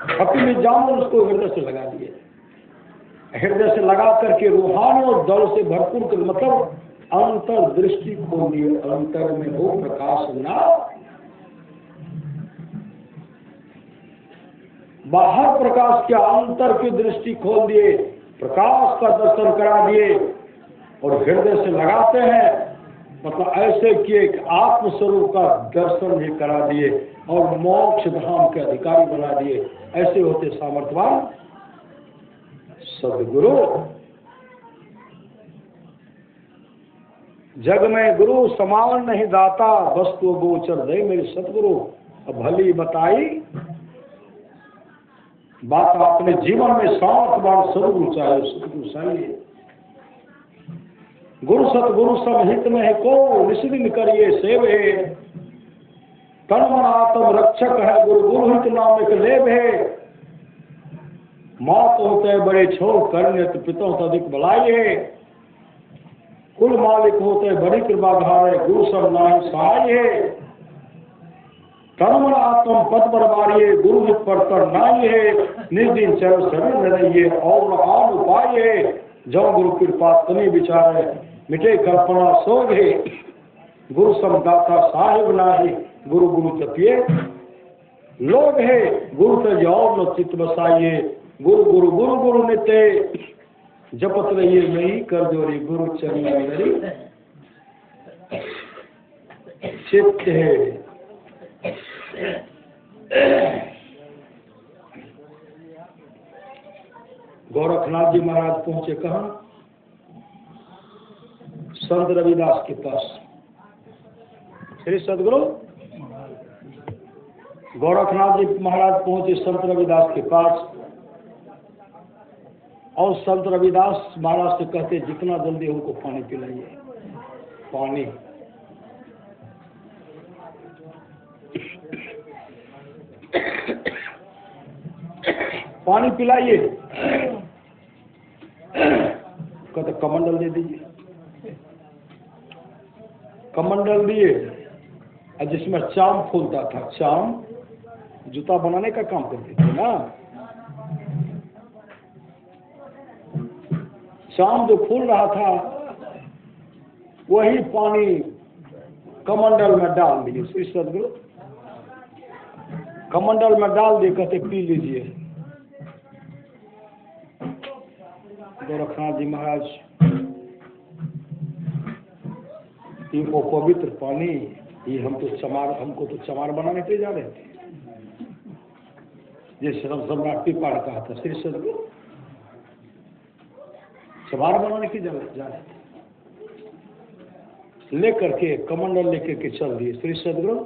फकीर निजामुद्दीन उसको हृदय से लगा दिए, हृदय से लगा करके रूहानी और दल से भरपूर कर, मतलब अंतर दृष्टि खोल दिए। अंतर में हो प्रकाश ना, बाहर प्रकाश क्या, अंतर की दृष्टि खोल दिए, प्रकाश का दर्शन करा दिए और हृदय से लगाते हैं, मतलब ऐसे किए कि आत्मस्वरूप का दर्शन भी करा दिए और मोक्ष धाम के अधिकारी बना दिए। ऐसे होते सामर्थ्यवान सदगुरु। जग में गुरु समान नहीं दाता, वस्तु गोचर दे मेरे सतगुरु। अब भली बताई बात अपने जीवन में 7 बार सदगुरु चाहिए, सतगुरु चाहिए। गुरु सतगुरु सब हित में है को, निष्दिन करिए सेवे। तन मन आत्म रक्षक है गुरु, गुरु हित नाम एक लेव है। मात होते बड़े छोड़ करने तो पितों तदिक बुलाइए। कुल मालिक होते बड़ी कृपा धारे, गुरु सब नाम सहाय है। तन आत्म पद पर मारिए, गुरु हित पर तर नाई है। निर्दिन चरण शरीर में रहिए और आन उपाय है। जो गुरु कृपा तनी विचारे, मिटे कल्पना सोगे। गुरु समदाता साहिब नाही, गुरु गुरु तपिए लोग है। गुरु ते जाओ न चित्त बसाइए, गुरु गुरु गुरु गुरु नित्य। जपत रहिए नहीं कर जोरी, गुरु चरण मेरी चित्त है। गोरखनाथ जी महाराज पहुंचे कहाँ? संत रविदास के पास। श्री सदगुरु गोरखनाथ जी महाराज पहुंचे संत रविदास के पास और संत रविदास महाराज से कहते जितना जल्दी हमको पानी पिलाइए। पानी पानी पिलाइए। कहते कमंडल दे दीजिए। कमंडल दिए और जिसमें चाम फूलता था, चाम जूता बनाने का काम करते थे ना, चाम जो फूल रहा था वही पानी कमंडल में डाल दिए। श्री सदगुरु कमंडल में डाल दिए, कहते पी लीजिए। गोरखनाथ जी महाराज ये वो पवित्र पानी, ये हमको तो चमार बनाने के लिए जा रहे थे। ये सम्राट पीपा ने कहा था, श्री सदगुरु चमार बनाने के जा रहे थे। लेकर के कमंडल लेकर के चल दिए। श्री सदगुरु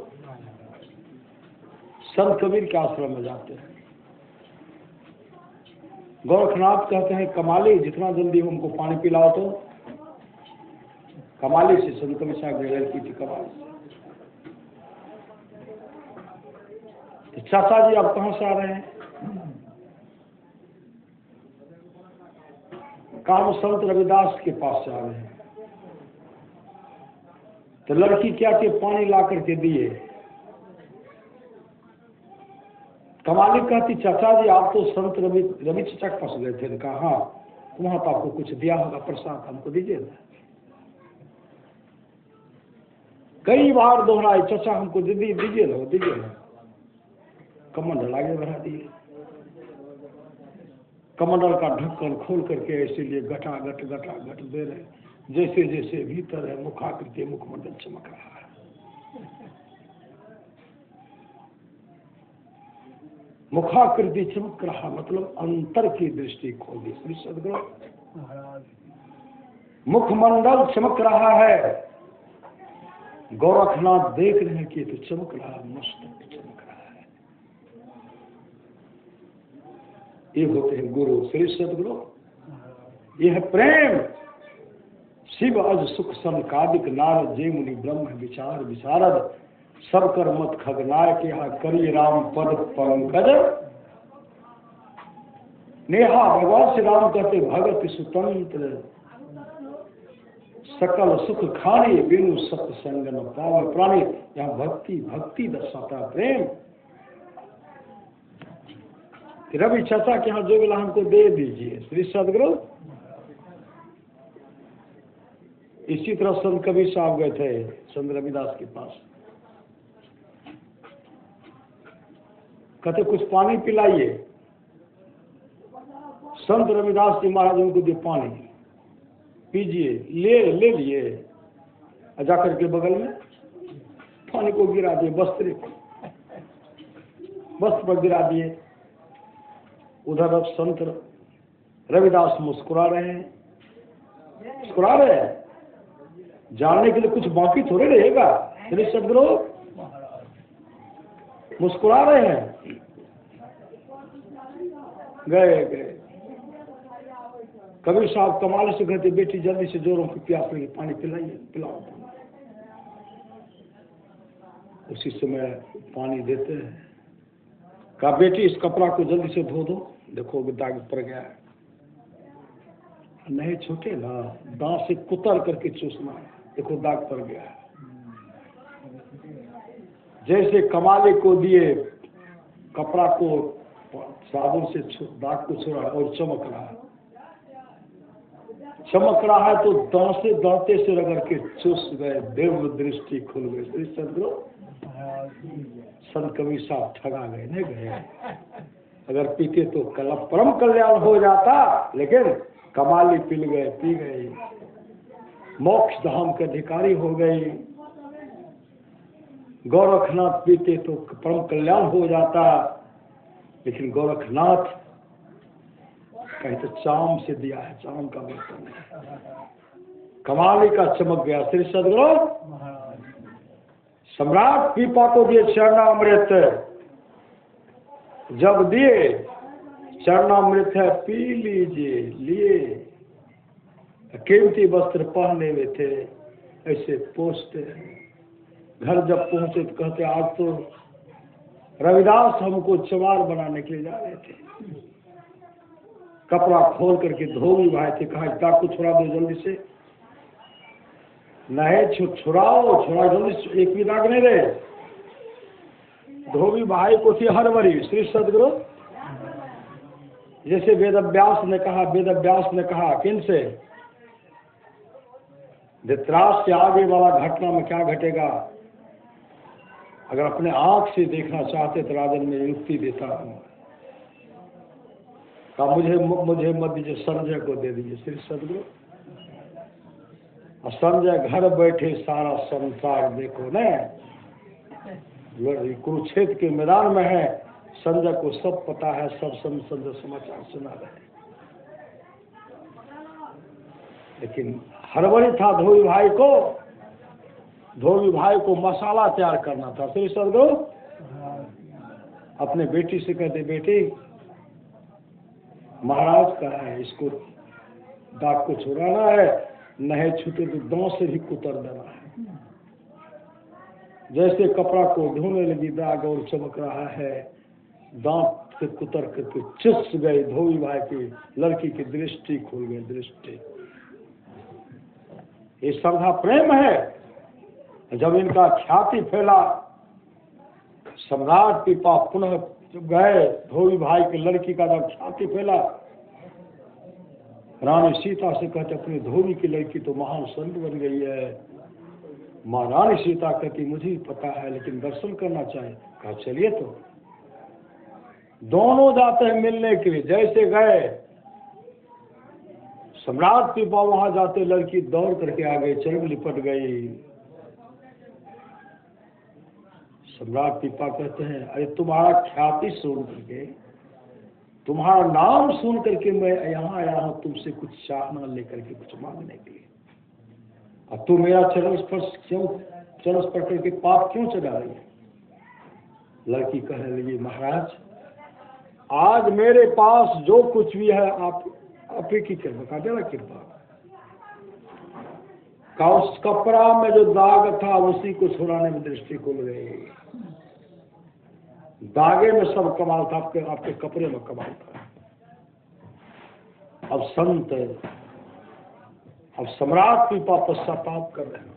संत कबीर के आश्रम में जाते हैं। गोरखनाथ कहते हैं कमाली जितना जल्दी हमको पानी पिलाओ। तो कमाली से संत कबीर साहब गए की थी कमाली। तो चाचा जी आप कहाँ से आ रहे हैं? काम संत रविदास के पास से आ रहे हैं। तो लड़की क्या कि पानी ला करके दिए। कमाली कहती चाचा जी आप तो संत रवि चचा के पास गए थे। कहा हाँ, तो वहां तो आपको कुछ दिया होगा प्रसाद, हमको दीजिए ना। कई बार दोहराए चाचा हमको दीजिए ना, दीजिए ना। कमंडल आगे बढ़ा दिए। कमंडल का ढक्कन खोल करके इसीलिए घटा घट दे रहे, जैसे जैसे भीतर है मुखाकृति मुखमंडल चमक रहा है। मुखाकृति चमक रहा मतलब अंतर की दृष्टि खोल दी श्री सदगुरु महाराज। मुखमंडल चमक रहा है, गोरखनाथ देख रहे हैं कि तो चमक रहा है, मस्तक चमक रहा है। ये होते हैं गुरु श्री सदगुरु। यह प्रेम शिव अज सुख संकादिक नारद जय मुनि ब्रह्म विचार विशारद सब कर मत खगनायक यहाँ करी राम पद पंकज। नेहा भगवान श्री राम कहते भगत स्वतंत्र सकल सुख खाने बिनु सत्संग न पावन प्राणी। यहाँ भक्ति भक्ति दर्शाता प्रेम। रवि चाचा के यहाँ जो मिला हमको दे दीजिए श्री सदगुरु। इसी तरह संत कबीर साहब गए थे संत रविदास के पास, कहते कुछ पानी पिलाइए। संत रविदास जी महाराज उनको दिए पानी, पीजिए। ले लिए, जाकर के बगल में पानी को गिरा दिए, वस्त्र पर गिरा दिए। उधर अब संत रविदास मुस्कुरा रहे हैं, जानने के लिए कुछ बाकी थोड़े रहेगा। श्री सदगुरु मुस्कुरा रहे हैं। गए कबीर साहब कमाल से कहते बेटी जल्दी से जोरों की प्यास लगी, पानी पिलाओ। उसी समय पानी देते हैं। कहा बेटी इस कपड़ा को जल्दी से धो दो, देखो दाग पड़ गया है। नहीं छूटे ना, दांत से कुतर करके चूसना है, देखो दाग पड़ गया है। जैसे कमाले को दिए, कपड़ा को साबुन से दाग को छोड़ा और चमक रहा है तो दांते से रगड़ के चूस गए, देव दृष्टि खुल गई। श्री सदगुरु संत कबीर साहब ठगा गए, नहीं गए। अगर पीते तो परम कल्याण हो जाता, लेकिन कमाली पी गए, मोक्ष धाम के अधिकारी हो गई। गोरखनाथ पीते तो परम कल्याण हो जाता, लेकिन गोरखनाथ कहीं तो चाम से दिया है, चाम का बर्तन है, कमाली का चमक गया। श्री सदगुरु सम्राट पीपा को दिए चरणामृत, जब दिए चरणामृत है पी लीजिए, लिए कीमती वस्त्र पहने हुए थे, ऐसे पोछते। घर जब पहुंचे तो कहते आज तो रविदास हमको चमार बनाने के लिए जा रहे थे। कपड़ा खोल करके धोबी भाई थे, कहा दाग को छुड़ा दो जल्दी से। नहीं छुड़ाओ जल्दी से, एक भी दाग नहीं रहे। धोबी भाई को थी हरवरी। श्री सदगुरु जैसे वेदव्यास ने कहा किनसे? धृतराष्ट्र के आगे वाला घटना में क्या घटेगा, अगर अपने आंख से देखना चाहते तो राजन में युक्ति देता हूं। कहा मुझे मत दीजिए, संजय को दे दीजिए। श्री सदगुरु और संजय घर बैठे सारा संसार देखो न, कुरुक्षेत्र के मैदान में है, संजय को सब पता है, सब संजय समाचार सुना रहे। लेकिन हड़बड़ी था धोबी भाई को मसाला तैयार करना था। श्री सदगुरु अपने बेटी से कहते बेटी महाराज का है, इसको दाग को छुड़ाना है, नहीं छूटे तो दांत से भी कुतर देना है। जैसे कपड़ा को धोने लगी, दाग और चमक रहा है, दांत से कुतर करके चुस गई। धोबी भाई की लड़की की दृष्टि खुल गई, दृष्टि। ये श्रद्धा प्रेम है। जब इनका ख्याति फैला, सम्राट पीपा पुनः गए, धोबी भाई की लड़की का जब ख्याति फैला, रानी सीता से कहते अपनी धोबी की लड़की तो महान संत बन गई है। माँ रानी सीता कहती मुझे पता है, लेकिन दर्शन करना चाहिए। कहा चलिए। तो दोनों जाते हैं मिलने के लिए। जैसे गए सम्राट पीपा वहां जाते लड़की दौड़ करके आ गई, चरण लिपट गई। सम्राट पीपा कहते हैं, अरे तुम्हारा ख्याति सुन करके, तुम्हारा नाम सुन करके मैं यहाँ आया हूं तुमसे कुछ चाहना लेकर के, कुछ मांगने के लिए। अब तुम मेरा चरण स्पर्श करके पाप क्यों चढ़ा रही है? लड़की कहने लगी, महाराज आज मेरे पास जो कुछ भी है आप ही की कृपा का, मेरा कृपा का उस कपड़ा में जो दाग था उसी को छुड़ाने में दृष्टि खुल गई। दागे में सब कमाल था, आपके कपड़े में कमाल था। अब संत, अब सम्राट पीपा पश्चाताप कर रहे हैं।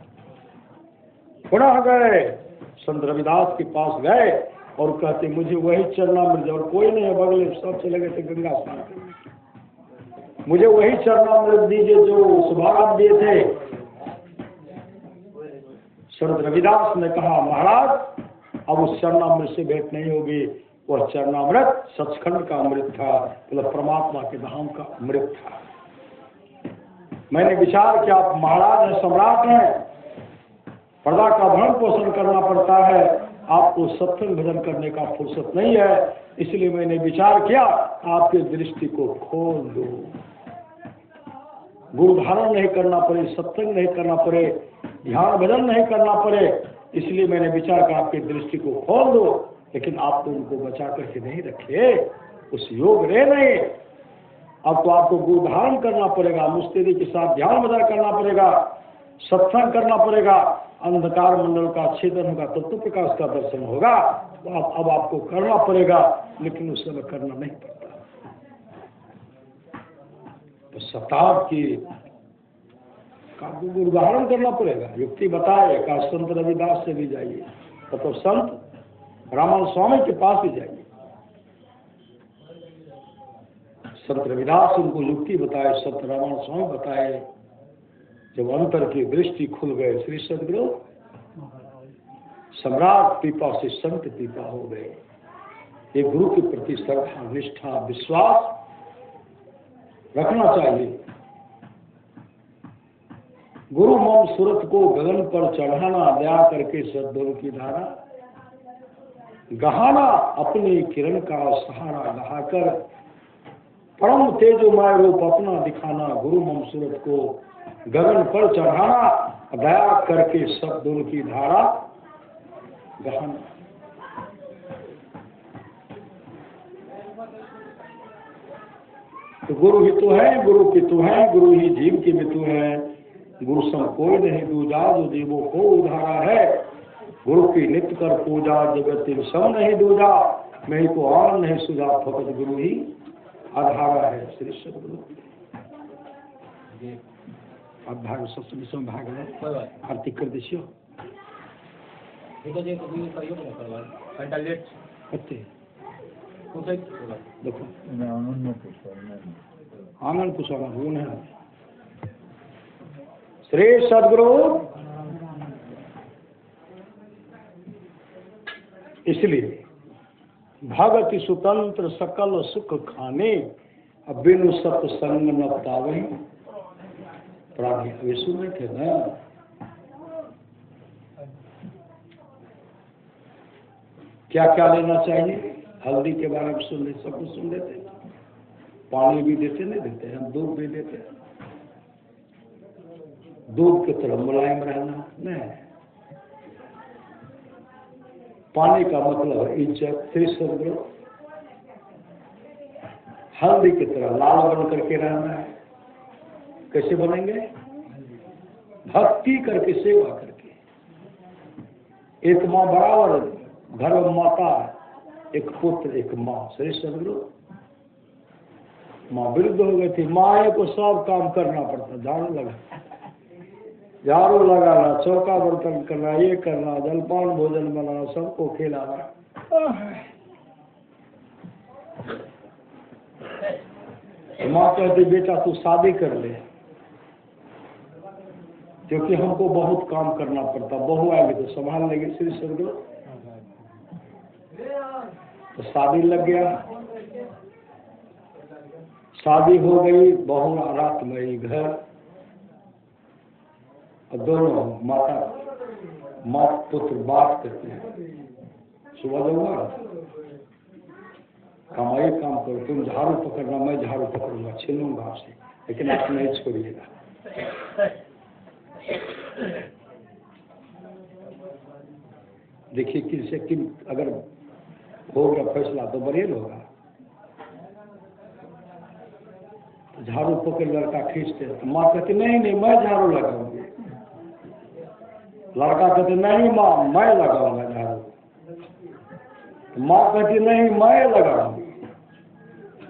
पुनः गए संत रविदास के पास गए और कहते मुझे वही चरणामृत, और कोई नहीं है बगले, सब चले गए थे गंगा स्नान करने। मुझे वही चरणामृत दीजिए जो सुभाष दिए थे। संत रविदास ने कहा, महाराज अब उस चरणामृत से भेंट नहीं होगी। वह चरणामृत सचखंड का अमृत था, मतलब परमात्मा के धाम का अमृत था। मैंने विचार किया, आप महाराज हैं, सम्राट हैं, प्रजा का भरण पोषण करना पड़ता है, आपको सत्संग भजन करने का फुर्सत नहीं है, इसलिए मैंने विचार किया आपके दृष्टि को खोल दो, गुरु धारण नहीं करना पड़े, सत्संग नहीं करना पड़े, ध्यान भजन नहीं करना पड़े, इसलिए मैंने विचार किया आपकी दृष्टि को खोल दो। लेकिन आप तो उनको बचा करके नहीं रखे, उस योग रहे नहीं। अब तो आपको गुरु धारण करना पड़ेगा, मुस्तैदी के साथ ध्यान भजन करना पड़ेगा, सत्संग करना पड़ेगा, अंधकार मंडल का छेदन होगा, तत्व प्रकाश का दर्शन होगा। तो अब आपको करना पड़ेगा, लेकिन उस समय करना नहीं पड़ता। तो शताब्द की का गुरु धारण करना पड़ेगा। युक्ति बताए का संत रविदास से भी जाइए, तो संत रामानंद स्वामी के पास भी जाइए। संत रविदास उनको युक्ति बताए, संत रामानंद स्वामी बताए। जब अंतर की दृष्टि खुल गए, श्री सदगुरु सम्राट पीपा से संत पीपा हो गए। ये गुरु के प्रति श्रद्धा, निष्ठा, विश्वास रखना चाहिए। गुरु मम सूरत को गगन पर चढ़ाना, दया करके सद्गुरु की धारा गहाना, अपनी किरण का सहारा गहाकर परम तेजोमय रूप अपना दिखाना। गुरु मम सूरत को गगन पर चढ़ाना, दया करके सद्गुरु की धारा गहाना। तो गुरु ही तो है, गुरु की तो है, गुरु ही जीव की भी तो है। गुरु सम कोई नहीं दूजा, जो जीवों को उधारा है। गुरु की नित्य कर पूजा, जगत सम नहीं दूजा। मैं को आन नहीं सुझा, फकत गुरु ही आधारा है। श्री सद्गुरु अब भाग सबसे भाग है, आरती कर दीजिए। देखो आनंद कुशल गुण है। श्री सद्गुरु इसलिए भगति स्वतंत्र सकल सुख खाने, अब बिनु सत्संग न पावे प्राणी। अभी सुन रहे थे ना, क्या क्या लेना चाहिए? हल्दी के बारे में सुन लेते, सब कुछ सुन लेते, पानी भी देते नहीं देते, हम दूध भी देते। दूध की तरह मुलायम रहना नहीं, पानी का मतलब है इज्जत। श्री सद्गुरु हल्दी की तरह लाल बन करके रहना है। कैसे बनेंगे? भक्ति करके, सेवा करके। एक माँ बराबर, घर में माता, एक पुत्र, एक माँ। श्री सद्गुरु माँ वृद्ध हो गई थी, माँ को सब काम करना पड़ता, झाड़ू लगाना, चौका बर्तन करना, ये करना, जलपान भोजन बनाना, सबको खिलाना। माँ कहती बेटा तू शादी कर ले, क्योंकि हमको बहुत काम करना पड़ता, बहू आएगी तो संभाल लेगी। श्री सद्गुरु तो शादी लग गया। शादी हो गई, बहू रात में घर, और दोनों माँ पुत्र बात करते हैं, सुबह जाऊंगा कमाई काम करो, तुम झाड़ू पकड़ना, मैं झाड़ू पकड़ूंगा, छीनूंगा आपसे, लेकिन आप नहीं छोड़िएगा। देखिए किससे किन अगर होगा फैसला तो बरेल होगा। झाड़ू पकड़ लड़का खींचते तो माँ कहती नहीं नहीं मैं झाड़ू लगाऊंगी, लड़का कहते नहीं माँ मैं लगाऊंगा झाड़ू, माँ कहती नहीं मैं लगाऊंगी,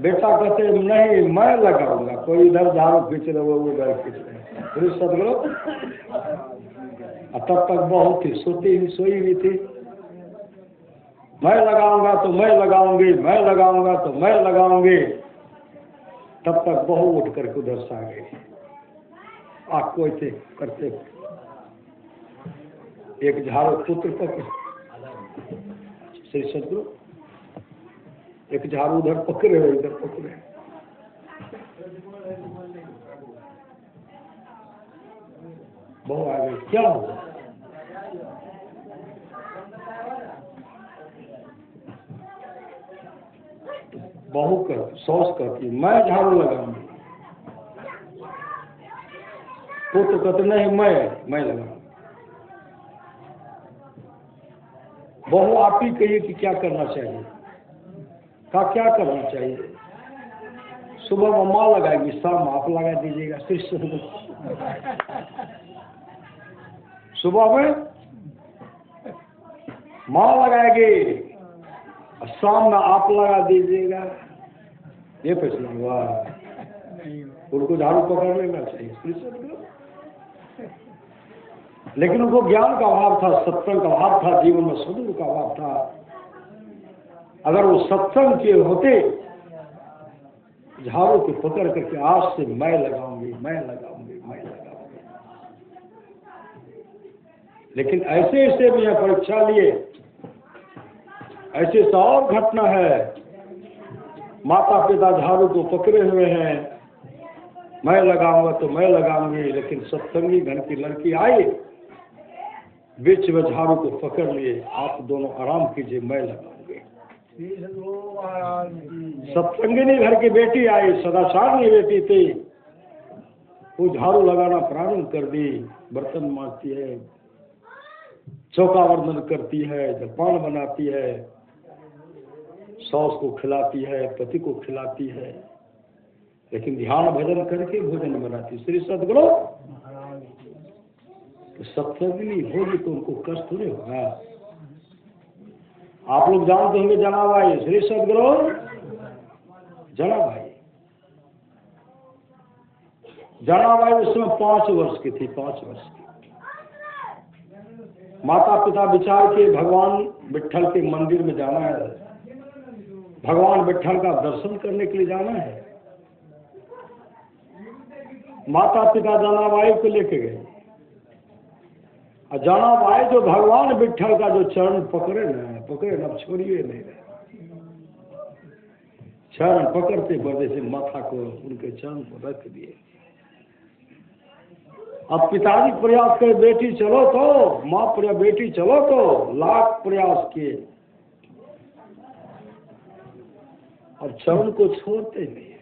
बेटा कहते नहीं मैं लगाऊंगा, कोई इधर झाड़ू खींच रहे वो उधर खींच रहे, फिर सदगुरु। तब तक बहुत ही सोई हुई थी, मैं लगाऊंगा तो मैं लगाऊंगी, मैं लगाऊंगा तो मैं लगाऊंगी। तब तक बहू उठ करके उधर से आ गई, आप कोई थे करते एक झाड़ू पुत्र पकड़, श्री सदगुरु एक झाड़ू उधर पकड़े हो इधर पकड़े, बहू आ गई, क्या हुआ? बहू कर सौस कहती मैं झाड़ू लगाऊंगी, पुत्र कहते नहीं मैं लगाऊंगी। बहू आप ही कहिए कि क्या करना चाहिए, क्या करना चाहिए? सुबह में माँ लगाएगी, शाम आप लगा दीजिएगा। सुबह में माँ लगाएगी, शाम में आप लगा दीजिएगा, ये फैसला हुआ। उनको झाड़ू पकड़ लेना चाहिए, लेकिन उनको ज्ञान का अभाव था, सत्संग का अभाव था, जीवन में सदगुरु का अभाव था। अगर वो सत्संग के होते, झाड़ू को पकड़ करके आज से मैं लगाऊंगी, मैं लगाऊंगी, मैं लगाऊंगी। लेकिन ऐसे ऐसे भी है परीक्षा लिए, ऐसे तो और घटना है, माता पिता झाड़ू को पकड़े हुए हैं, मैं लगाऊंगा तो मैं लगाऊंगी, लेकिन सत्संगी घर की लड़की आई, बीच में झाड़ू को पकड़ लिए, आप दोनों आराम कीजिए, मैं लगाऊंगी। सत्संगिनी घर की बेटी आई, सदाचारनी बेटी थी, वो झाड़ू लगाना प्रारंभ कर दी, बर्तन मांजती है, चौका वर्धन करती है, जलपान बनाती है, सास को खिलाती है, पति को खिलाती है, लेकिन ध्यान भजन करके भोजन बनाती। श्री सदगुरु तो सत्संगिनी होगी तो उनको कष्ट नहीं होगा। आप लोग जानते होंगे जनाबाई, श्री सदगुरु जनाबाई उस समय 5 वर्ष की थी, 5 वर्ष की। माता पिता विचार के भगवान विट्ठल के मंदिर में जाना है, भगवान विट्ठल का दर्शन करने के लिए जाना है। माता पिता जनाबाई को लेके गए, और जनाबाई जो भगवान विट्ठल का जो चरण पकड़े ना छोड़िए नहीं, चरण पकड़ते बड़े से माथा को उनके चरण को रख दिए। अब पिताजी प्रयास करे बेटी चलो तो, माँ बेटी चलो तो, लाख प्रयास किए और चरण को छोड़ते नहीं।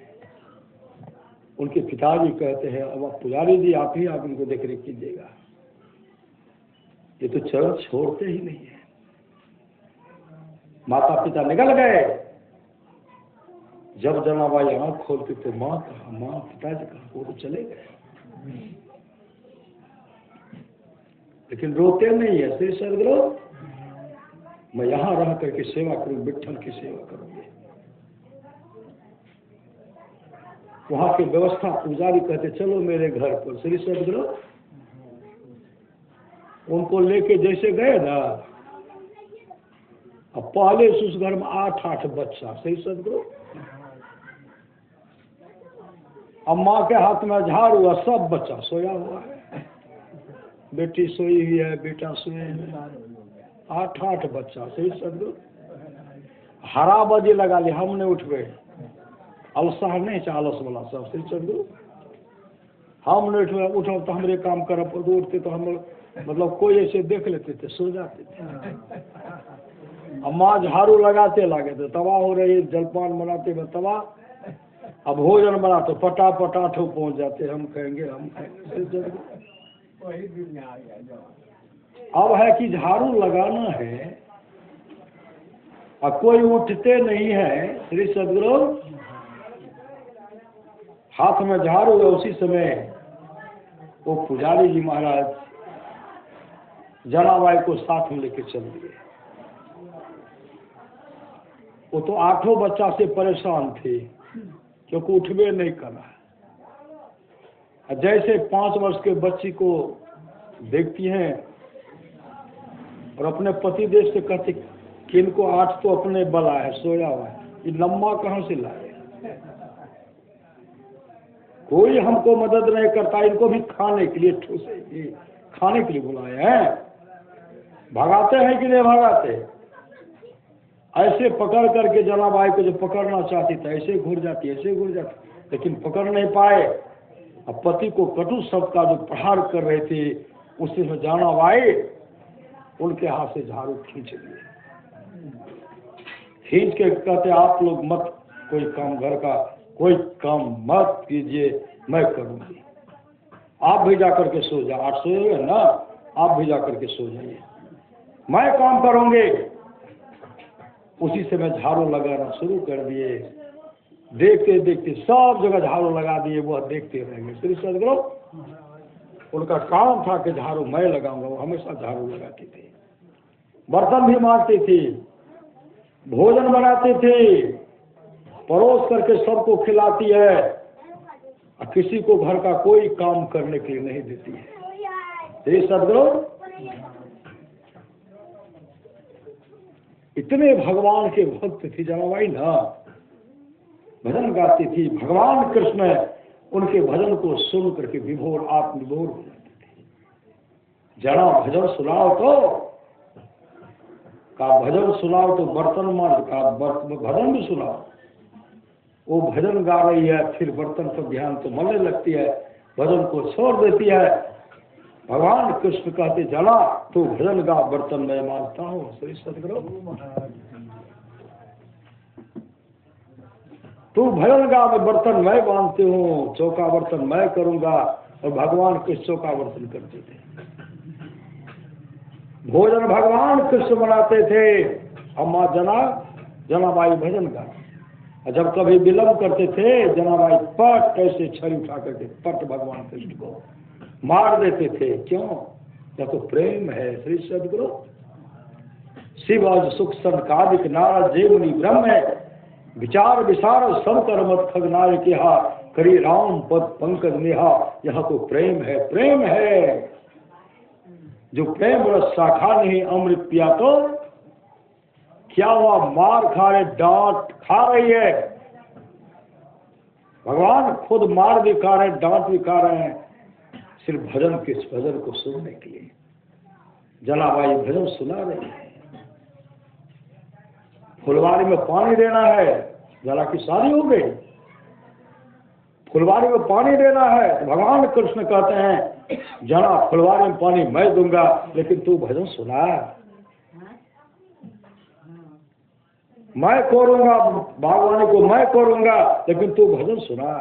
उनके पिताजी कहते हैं अब आप पुजारी जी आप इनको देख रेख कीजिएगा, ये तो चरण छोड़ते ही नहीं है। माता पिता निकल गए, जब जनाबाई आंख खोलती तो माँ पिताजी कहा, वो तो चले गए, लेकिन रोते नहीं है। श्री सदगुरु मैं यहाँ रह करके सेवा करूँ, विट्ठल की सेवा करूँगी। वहाँ की व्यवस्था पुजारी कहते चलो मेरे घर पर। श्री सदगुरु उनको लेके जैसे गए ना, अब पहले उस घर में 8 बच्चा। श्री सदगुरु अब माँ के हाथ में झाड़ू हुआ, सब बच्चा सोया हुआ है, बेटी सोई हुई है, बेटा सोए है, 8 बच्चा। सही सदगुरु हरा बजे लगा ले, हम नहीं उठ गए, अवसर नहीं आलस वाला सब श्री सदगुरु हम नहीं उठो तो हमरे काम कर उठते तो हम मतलब कोई ऐसे देख लेते थे सो जाते थे। अब माँ झाड़ू लगाते लागे थे तवा हो रही जलपान बनाते में तवा अब भोजन बना तो पटा ठो पहुंच जाते हम खाएंगे वही दुनिया आ गया। अब है कि झाड़ू लगाना है और कोई उठते नहीं है। श्री सदगुरु हाथ में झाड़ू है उसी समय वो पुजारी जी महाराज जनाबाई को साथ में लेके चल दिए। वो तो 8 बच्चा से परेशान थे क्योंकि उठबे नहीं करा। जैसे 5 वर्ष के बच्ची को देखती हैं और अपने पति देव से कहती कि इनको 8 तो अपने बला है सोया हुआ है, ये लम्बा कहाँ से लाए, कोई हमको मदद नहीं करता, इनको भी खाने के लिए ठूसे खाने के लिए बुलाए हैं, भगाते हैं कि नहीं भगाते। ऐसे पकड़ करके जनाबाई को जो पकड़ना चाहती थी ऐसे घुर जाती लेकिन पकड़ नहीं पाए। अब पति को कटु शब्द का जो प्रहार कर रहे थे उससे जनाबाई उनके हाथ से झाड़ू खींच लिए, खींच के कहते आप लोग मत कोई काम घर का कोई काम मत कीजिए मैं करूंगी, आप भी जाकर के सो जाओ, 8 सोए ना आप भी जाकर के सो जाइए मैं काम करूंगी। उसी से मैं झाड़ू लगाना शुरू कर दिए। देखते देखते सब जगह झाड़ू लगा दिए, वह देखते रहेंगे। श्री सदगुरु उनका काम था कि झाड़ू मैं लगाऊंगा, वो हमेशा झाड़ू लगाते थे, बर्तन भी मारते थे, भोजन बनाते थे, परोस करके सबको खिलाती है और किसी को घर का कोई काम करने के लिए नहीं देती है। श्री सदगुरु इतने भगवान के भक्त थी जनाबाई ना, भजन गाती थी, भगवान कृष्ण उनके भजन को सुन करके विभोर आत्मविभोर हो जाते थे। जना भजन सुनाओ तो का भजन सुनाओ तो बर्तन मार का भजन भी सुनाओ। वो भजन गा रही है फिर बर्तन पर ध्यान तो मरने लगती है, भजन को छोड़ देती है। भगवान कृष्ण कहते जना तू भजन गा बर्तन मैं मानता हूँ। श्री सदगुरु तू भजन गा मैं बर्तन मैं मानते हूँ, चौका बर्तन मैं करूंगा। और भगवान कृष्ण चौका बर्तन करते थे, भोजन भगवान कृष्ण बनाते थे। अम्मा जनाबाई भजन गा। जब कभी विलम्ब करते थे जनाबाई पट कैसे छड़ी उठा करके पट भगवान कृष्ण को मार देते थे। क्यों? या तो प्रेम है। श्री सदगुरु शिव सुख संकादिक नारद जेमुनि ब्रह्म है, विचार विसार सब कर्मत खगनाय किहा करी राम पद पंकज नेहा। यहाँ तो प्रेम है, प्रेम है। जो प्रेम रस शाखा नहीं अमृत पिया तो क्या हुआ, मार खा रहे डांट खा रही है। भगवान खुद मार भी खा रहे डांट भी खा रहे हैं सिर्फ भजन के भजन को सुनने के लिए। जनाबाई भजन सुना रही है। फुलवारी में पानी देना है, जला की शादी हो गई, फुलवारी में पानी देना है तो भगवान कृष्ण कहते हैं जना फुलवारी में पानी मैं दूंगा लेकिन तू भजन सुना। मैं करूंगा बागवानी को मैं करूंगा लेकिन तू भजन सुना।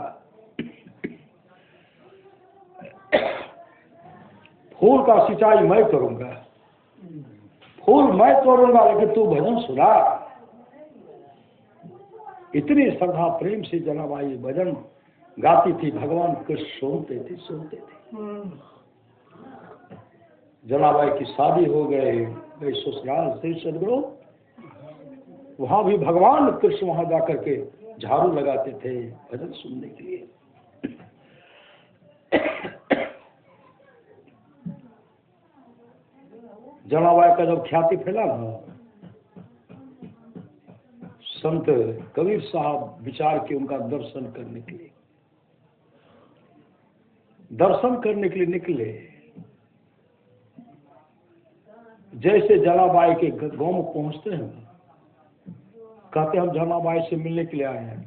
फूल का सिंचाई मैं करूंगा, फूल मैं तोड़ूंगा लेकिन तू भजन सुना। इतनी श्रद्धा प्रेम से जनाबाई भजन गाती थी, भगवान कृष्ण सुनते थे। जनाबाई की शादी हो गई ससुराल। श्री सदगुरु वहां भी भगवान कृष्ण वहां जाकर के झाड़ू लगाते थे भजन सुनने के लिए। जनाबाई का जब ख्याति फैला ना, संत कबीर साहब विचार के उनका दर्शन करने के लिए निकले। जैसे जनाबाई के गांव में पहुंचते हैं कहते हम जनाबाई से मिलने के लिए आए हैं।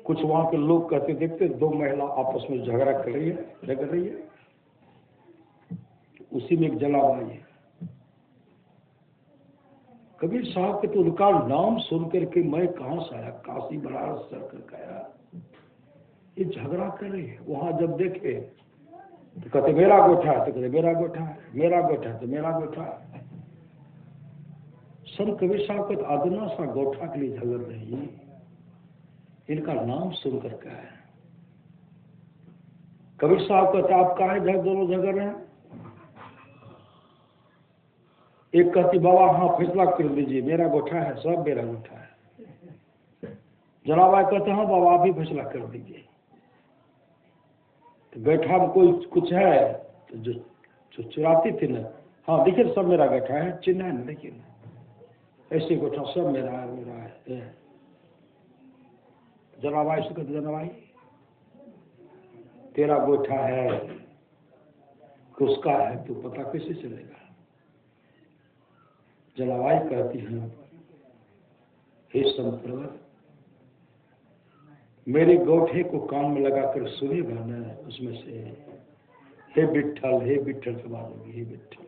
कुछ वहां के लोग कहते देखते 2 महिला आपस में झगड़ा कर रही है, उसी में एक जलाबाई है। कबीर साहब के तो उनका नाम सुन करके मैं कहां से आया, काशी बनारस चल कर आया, ये झगड़ा कर रही है। वहां जब देखे तो कहते मेरा गोठा है, तो कहते मेरा गोठा है, मेरा गोठा है, तो मेरा गोठा है। संत कबीर साहब को आदना सा गोठा के लिए झगड़ रही है, इनका नाम सुनकर क्या है। कबीर साहब कहते आप काहे दोनों झगड़ रहे हैं। एक कहती बाबा हाँ फैसला कर दीजिए, मेरा गोठा है, सब मेरा गोठा है। जनाबाई कहते हाँ बाबा आप ही फैसला कर दीजिए। तो गोठा में कोई कुछ है तो जो चुराती थी ना, हाँ देखिए सब मेरा गोठा है, चिन्ह है ना, देखिए ऐसे गोठा सब मेरा है, मेरा है। जनाबाई से कहते जनाबाई तेरा गोठा है कि उसका है तो पता कैसे चलेगा। जलाबाई कहती है हे संत मेरे गोठे को कान में लगाकर सुनेगा ना, उसमें से हे विठ्ठल के बाद होगी, हे विठ्ठल,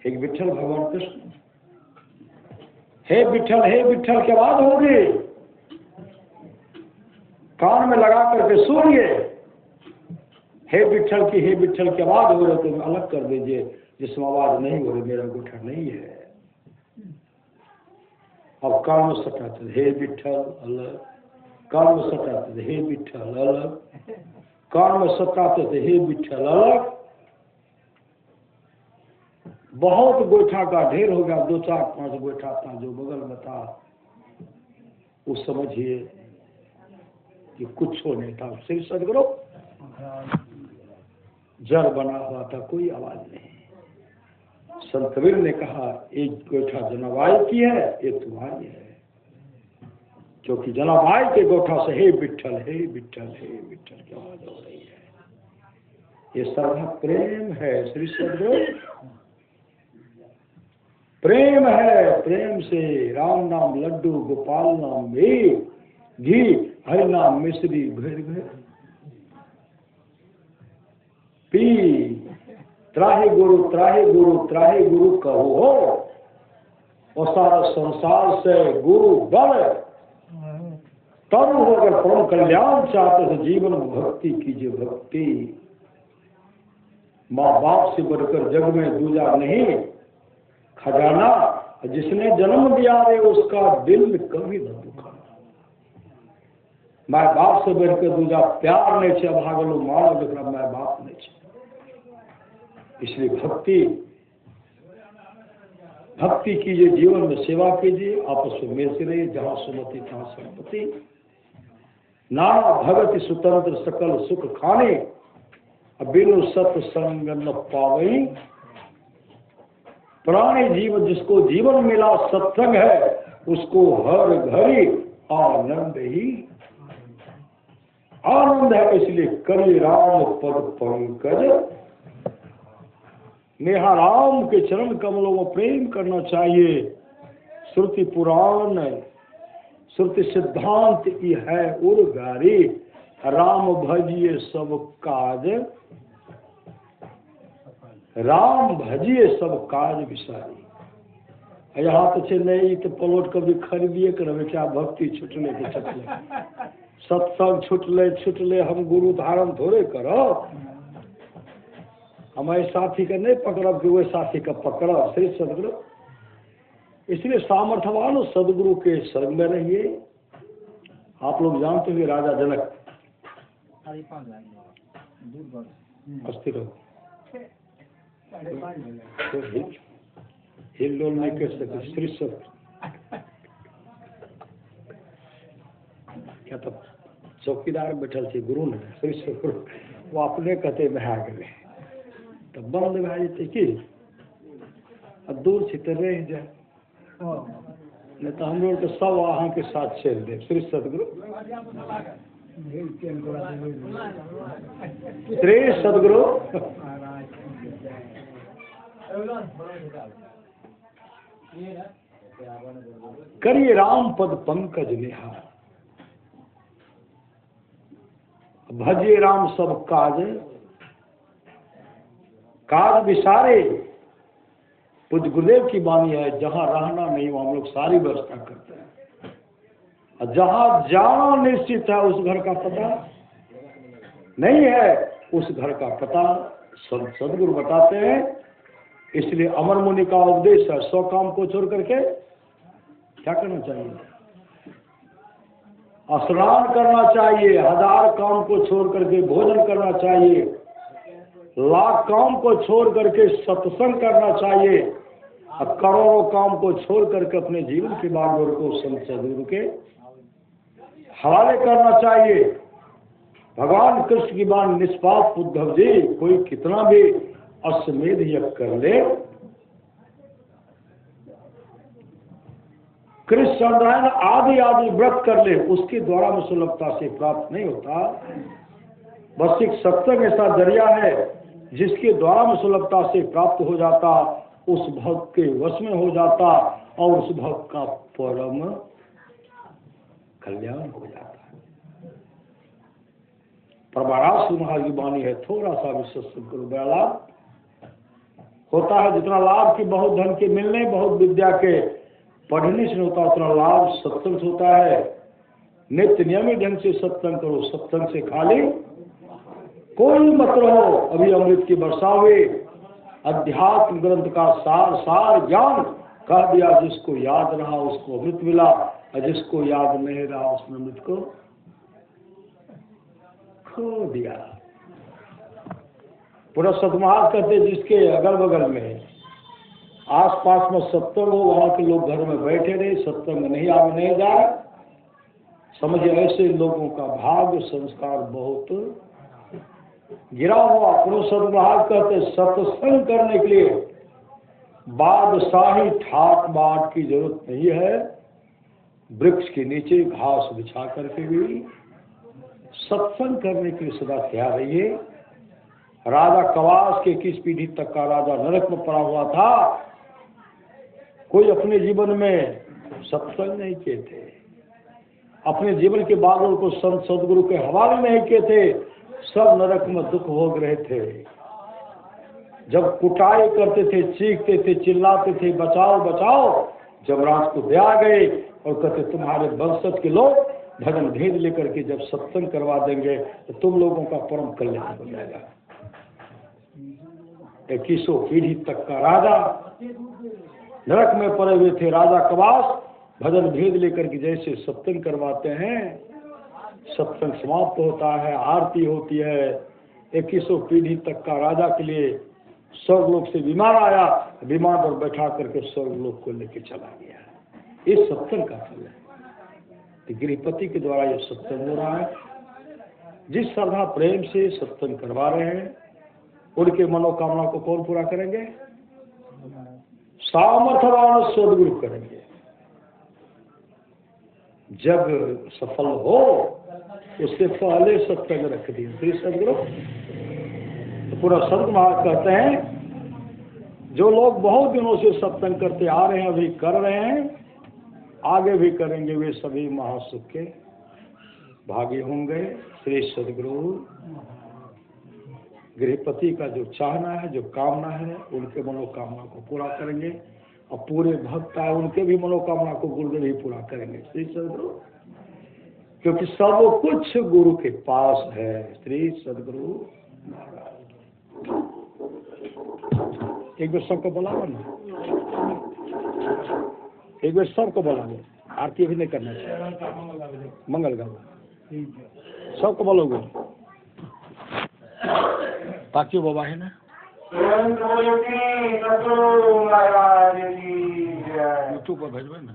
एक विठ्ठल भगवान कृष्ण, हे विठ्ठल के बाद होगी, कान में लगा करके सुनिए। हे विठ्ठल की आवाज हो रही तो अलग कर दीजिए, जिसमें आवाज नहीं हो रही मेरा गोठा नहीं है। अब कान में सटाते हे विठ्ठल अलग, कान में सटाते थे हे विठ्ठल अलग, कान में सटाते थे हे विठ्ठल अलग। बहुत गोठा का ढेर हो गया, 2 4 5 गोठा था जो बगल में था, वो समझिए कि कुछ हो नहीं था। श्री सदगुरु जड़ बना हुआ था, कोई आवाज नहीं। संत कबीर ने कहा एक गोठा जनाबाई की है, एक तुम्हारी है, क्योंकि जनाबाई के गोठा से हे विठ्ठल की आवाज हो रही है। ये सर्व प्रेम है। श्री सदगुरु प्रेम है, प्रेम से राम नाम लड्डू, गोपाल नाम घी, हरि नाम मिश्री घर घर पी, त्राही गुरु कहो हो, और सारा संसार से गुरु बल तब अगर परम कल्याण चाहते तो जीवन में भक्ति कीजिए। भक्ति माँ बाप से बढ़कर जग में दूजा नहीं खजाना, जिसने जन्म दिया रे उसका दिल कभी न दुखा। माँ बाप से बढ़कर दूजा प्यार नहीं छे, भागलो मानो जरा माँ बाप नहीं छे। इसलिए भक्ति कीजिए, जीवन में सेवा कीजिए, आपस में मिलते रहिए, जहाँ सुमति तहाँ संपत्ति। नाना भगति स्वतंत्र सकल सुख खाने, बिनु सत्संग न पावई। प्राणी जीवन जिसको जीवन मिला सत्संग है, उसको हर घड़ी आनंद ही आनंद है। इसलिए करि राम पद पंकज, नेहा राम के चरण कमलों में प्रेम करना चाहिए। श्रुति पुराण श्रुति सिद्धांत की है उर्गारी, राम भजिए सब काज, राम भजिए सब काज विसारी। यहाँ तो छे नहीं तो पलोट कभी खरीदिए कर क्या भक्ति छुटले के छुटले, सत्संग छुटले हम गुरु धारण थोड़े करो। हमारे साथी का नहीं पकड़ा कि वह साथी का पकड़ा। श्री सदगुरु इसलिए सामर्थ्यवान सदगुरु के संग में रहिए। आप लोग जानते हुए राजा जनक अस्थिर हो हिल डोल नहीं कर सके। श्री सदगुरु क्या तब चौकीदार बैठल थे गुरु ने, श्री सदगुरु वो अपने कहते में आ गए तो बंद भए जेतै कि दूर से तो रह जाए, नहीं तो हम लोग तो सब अहाँ के साथ चल दे। श्री सदगुरु करिए राम पद पंकज निहार। भजे राम सब काज काज विसारे। पूज्य गुरुदेव की वाणी है, जहां रहना नहीं वहां हम लोग सारी व्यवस्था करते हैं, और जहां जाना निश्चित है उस घर का पता नहीं है, उस घर का पता सदगुरु बताते हैं। इसलिए अमर मुनि का उपदेश है, 100 काम को छोड़ करके क्या करना चाहिए? स्नान करना चाहिए, 1000 काम को छोड़ करके भोजन करना चाहिए, लाख काम को छोड़ करके सत्संग करना चाहिए, और करोड़ों काम को छोड़ करके अपने जीवन की बागडोर को संत सदगुरु के हवाले करना चाहिए। भगवान कृष्ण की बात निष्पाप उद्धव जी, कोई कितना भी अश्वमेध यज्ञ कर ले, कृष्ण चंद्रायण आदि आदि व्रत कर ले, उसके द्वारा में सुलभता से प्राप्त नहीं होता। बस एक सत्संग ऐसा जरिया है जिसके द्वारा में सुलभता से प्राप्त हो जाता, उस भक्त के वश में हो जाता, और उस भक्त का परम कल्याण हो जाता है। प्रभारास महाराज की वाणी है, थोड़ा सा भी सत्संग करो, बड़ा लाभ होता है। जितना लाभ की बहुत धन के मिलने, बहुत विद्या के पढ़ने से होता, उतना लाभ सत्संग से होता है। नित्य नियमित ढंग से सत्संग करो, सत्संग से खाली कोई मत रहो। अभी अमृत की वर्षा हुई, अध्यात्म ग्रंथ का सार सार ज्ञान कह दिया। जिसको याद रहा उसको अमृत मिला, और जिसको याद नहीं रहा उसने अमृत को खो दिया। पूरा सतमार्ग कहते, जिसके अगल बगल में आस पास में सत्संग हो, वहां के लोग घर में बैठे रहे, सत्संग नहीं आगे नहीं जाए, समझिए ऐसे लोगों का भाग्य संस्कार बहुत गिरा हुआ। पुरुष सदभाग कहते, सत्संग करने के लिए बादशाही ठाट बाट की जरूरत नहीं है। वृक्ष के नीचे घास बिछा करके भी सत्संग करने के लिए सदा तैयार रहिए। राजा कवास के किस पीढ़ी तक का राजा नरक में पड़ा हुआ था, कोई अपने जीवन में सत्संग नहीं किए थे, अपने जीवन के बादलों को संत सदगुरु के हवाले नहीं किए थे, सब नरक में दुख भोग रहे थे। जब कुटाई करते थे, चीखते थे, चिल्लाते थे, बचाओ बचाओ, जमराज को दे आ गए और कहते तुम्हारे वंशज के लोग भजन भेद लेकर के जब सत्संग करवा देंगे तो तुम लोगों का परम कल्याण हो जाएगा। 2100 पीढ़ी तक का राजा नरक में पड़े हुए थे। राजा कवास भजन भेद लेकर के जैसे सत्संग करवाते हैं, सत्संग समाप्त होता है, आरती होती है। 2100 पीढ़ी तक का राजा के लिए स्वर्गलोक से विमान आया, विमान पर बैठा करके स्वर्गलोक को लेके चला गया। इस सत्संग का फल है। गृहपति के द्वारा यह सत्संग हो रहा है। जिस श्रद्धा प्रेम से सत्संग करवा रहे हैं, उनके मनोकामना को कौन पूरा करेंगे? सामर्थ्यवान सदगुरु करेंगे। जब सफल हो उससे पहले सत्संग रख दिए श्री सदगुरु। तो पूरा संत महाराज कहते हैं, जो लोग बहुत दिनों से सत्संग करते आ रहे हैं, अभी कर रहे हैं, आगे भी करेंगे, वे सभी महासुख के भागी होंगे। श्री सदगुरु गृहपति का जो चाहना है, जो कामना है, उनके मनोकामना को पूरा करेंगे, और पूरे भक्त आए उनके भी मनोकामना को गुरुदेव ही पूरा करेंगे श्री सदगुरु, क्योंकि सब कुछ गुरु के पास है। श्री सदगुरु महाराज। एक बार सबको बुलाओ ना, एक बार सबको बुला लो। आरती भी नहीं करना चाहिए, मंगल गाओ, सबको बोलोगे ताकि बाबा है ना। यूट्यूब पर भेजबे ना।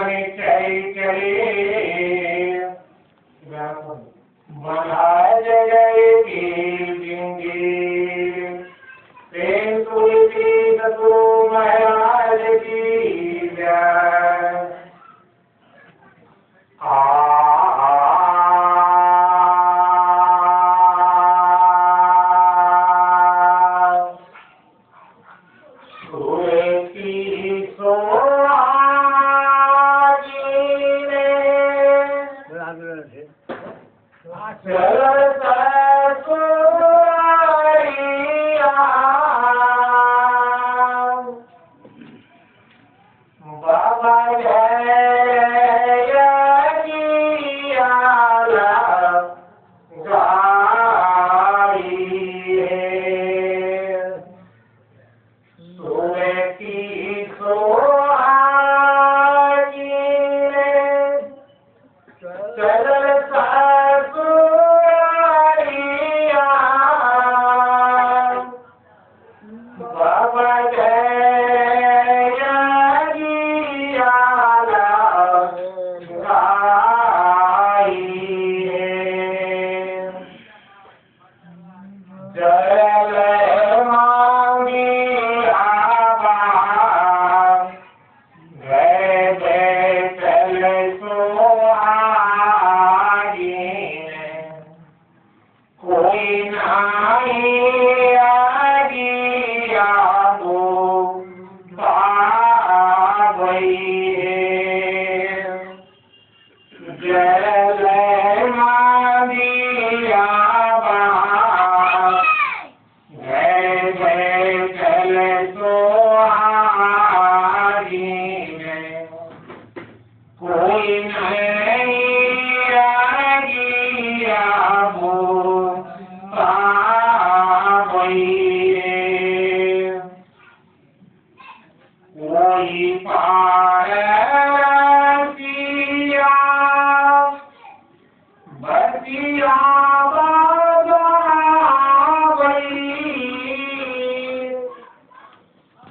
चली चली बनाए जगह की जिंदगी प्रेम तुलसी सतु महाराज की जय।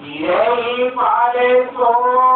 यही पाले सो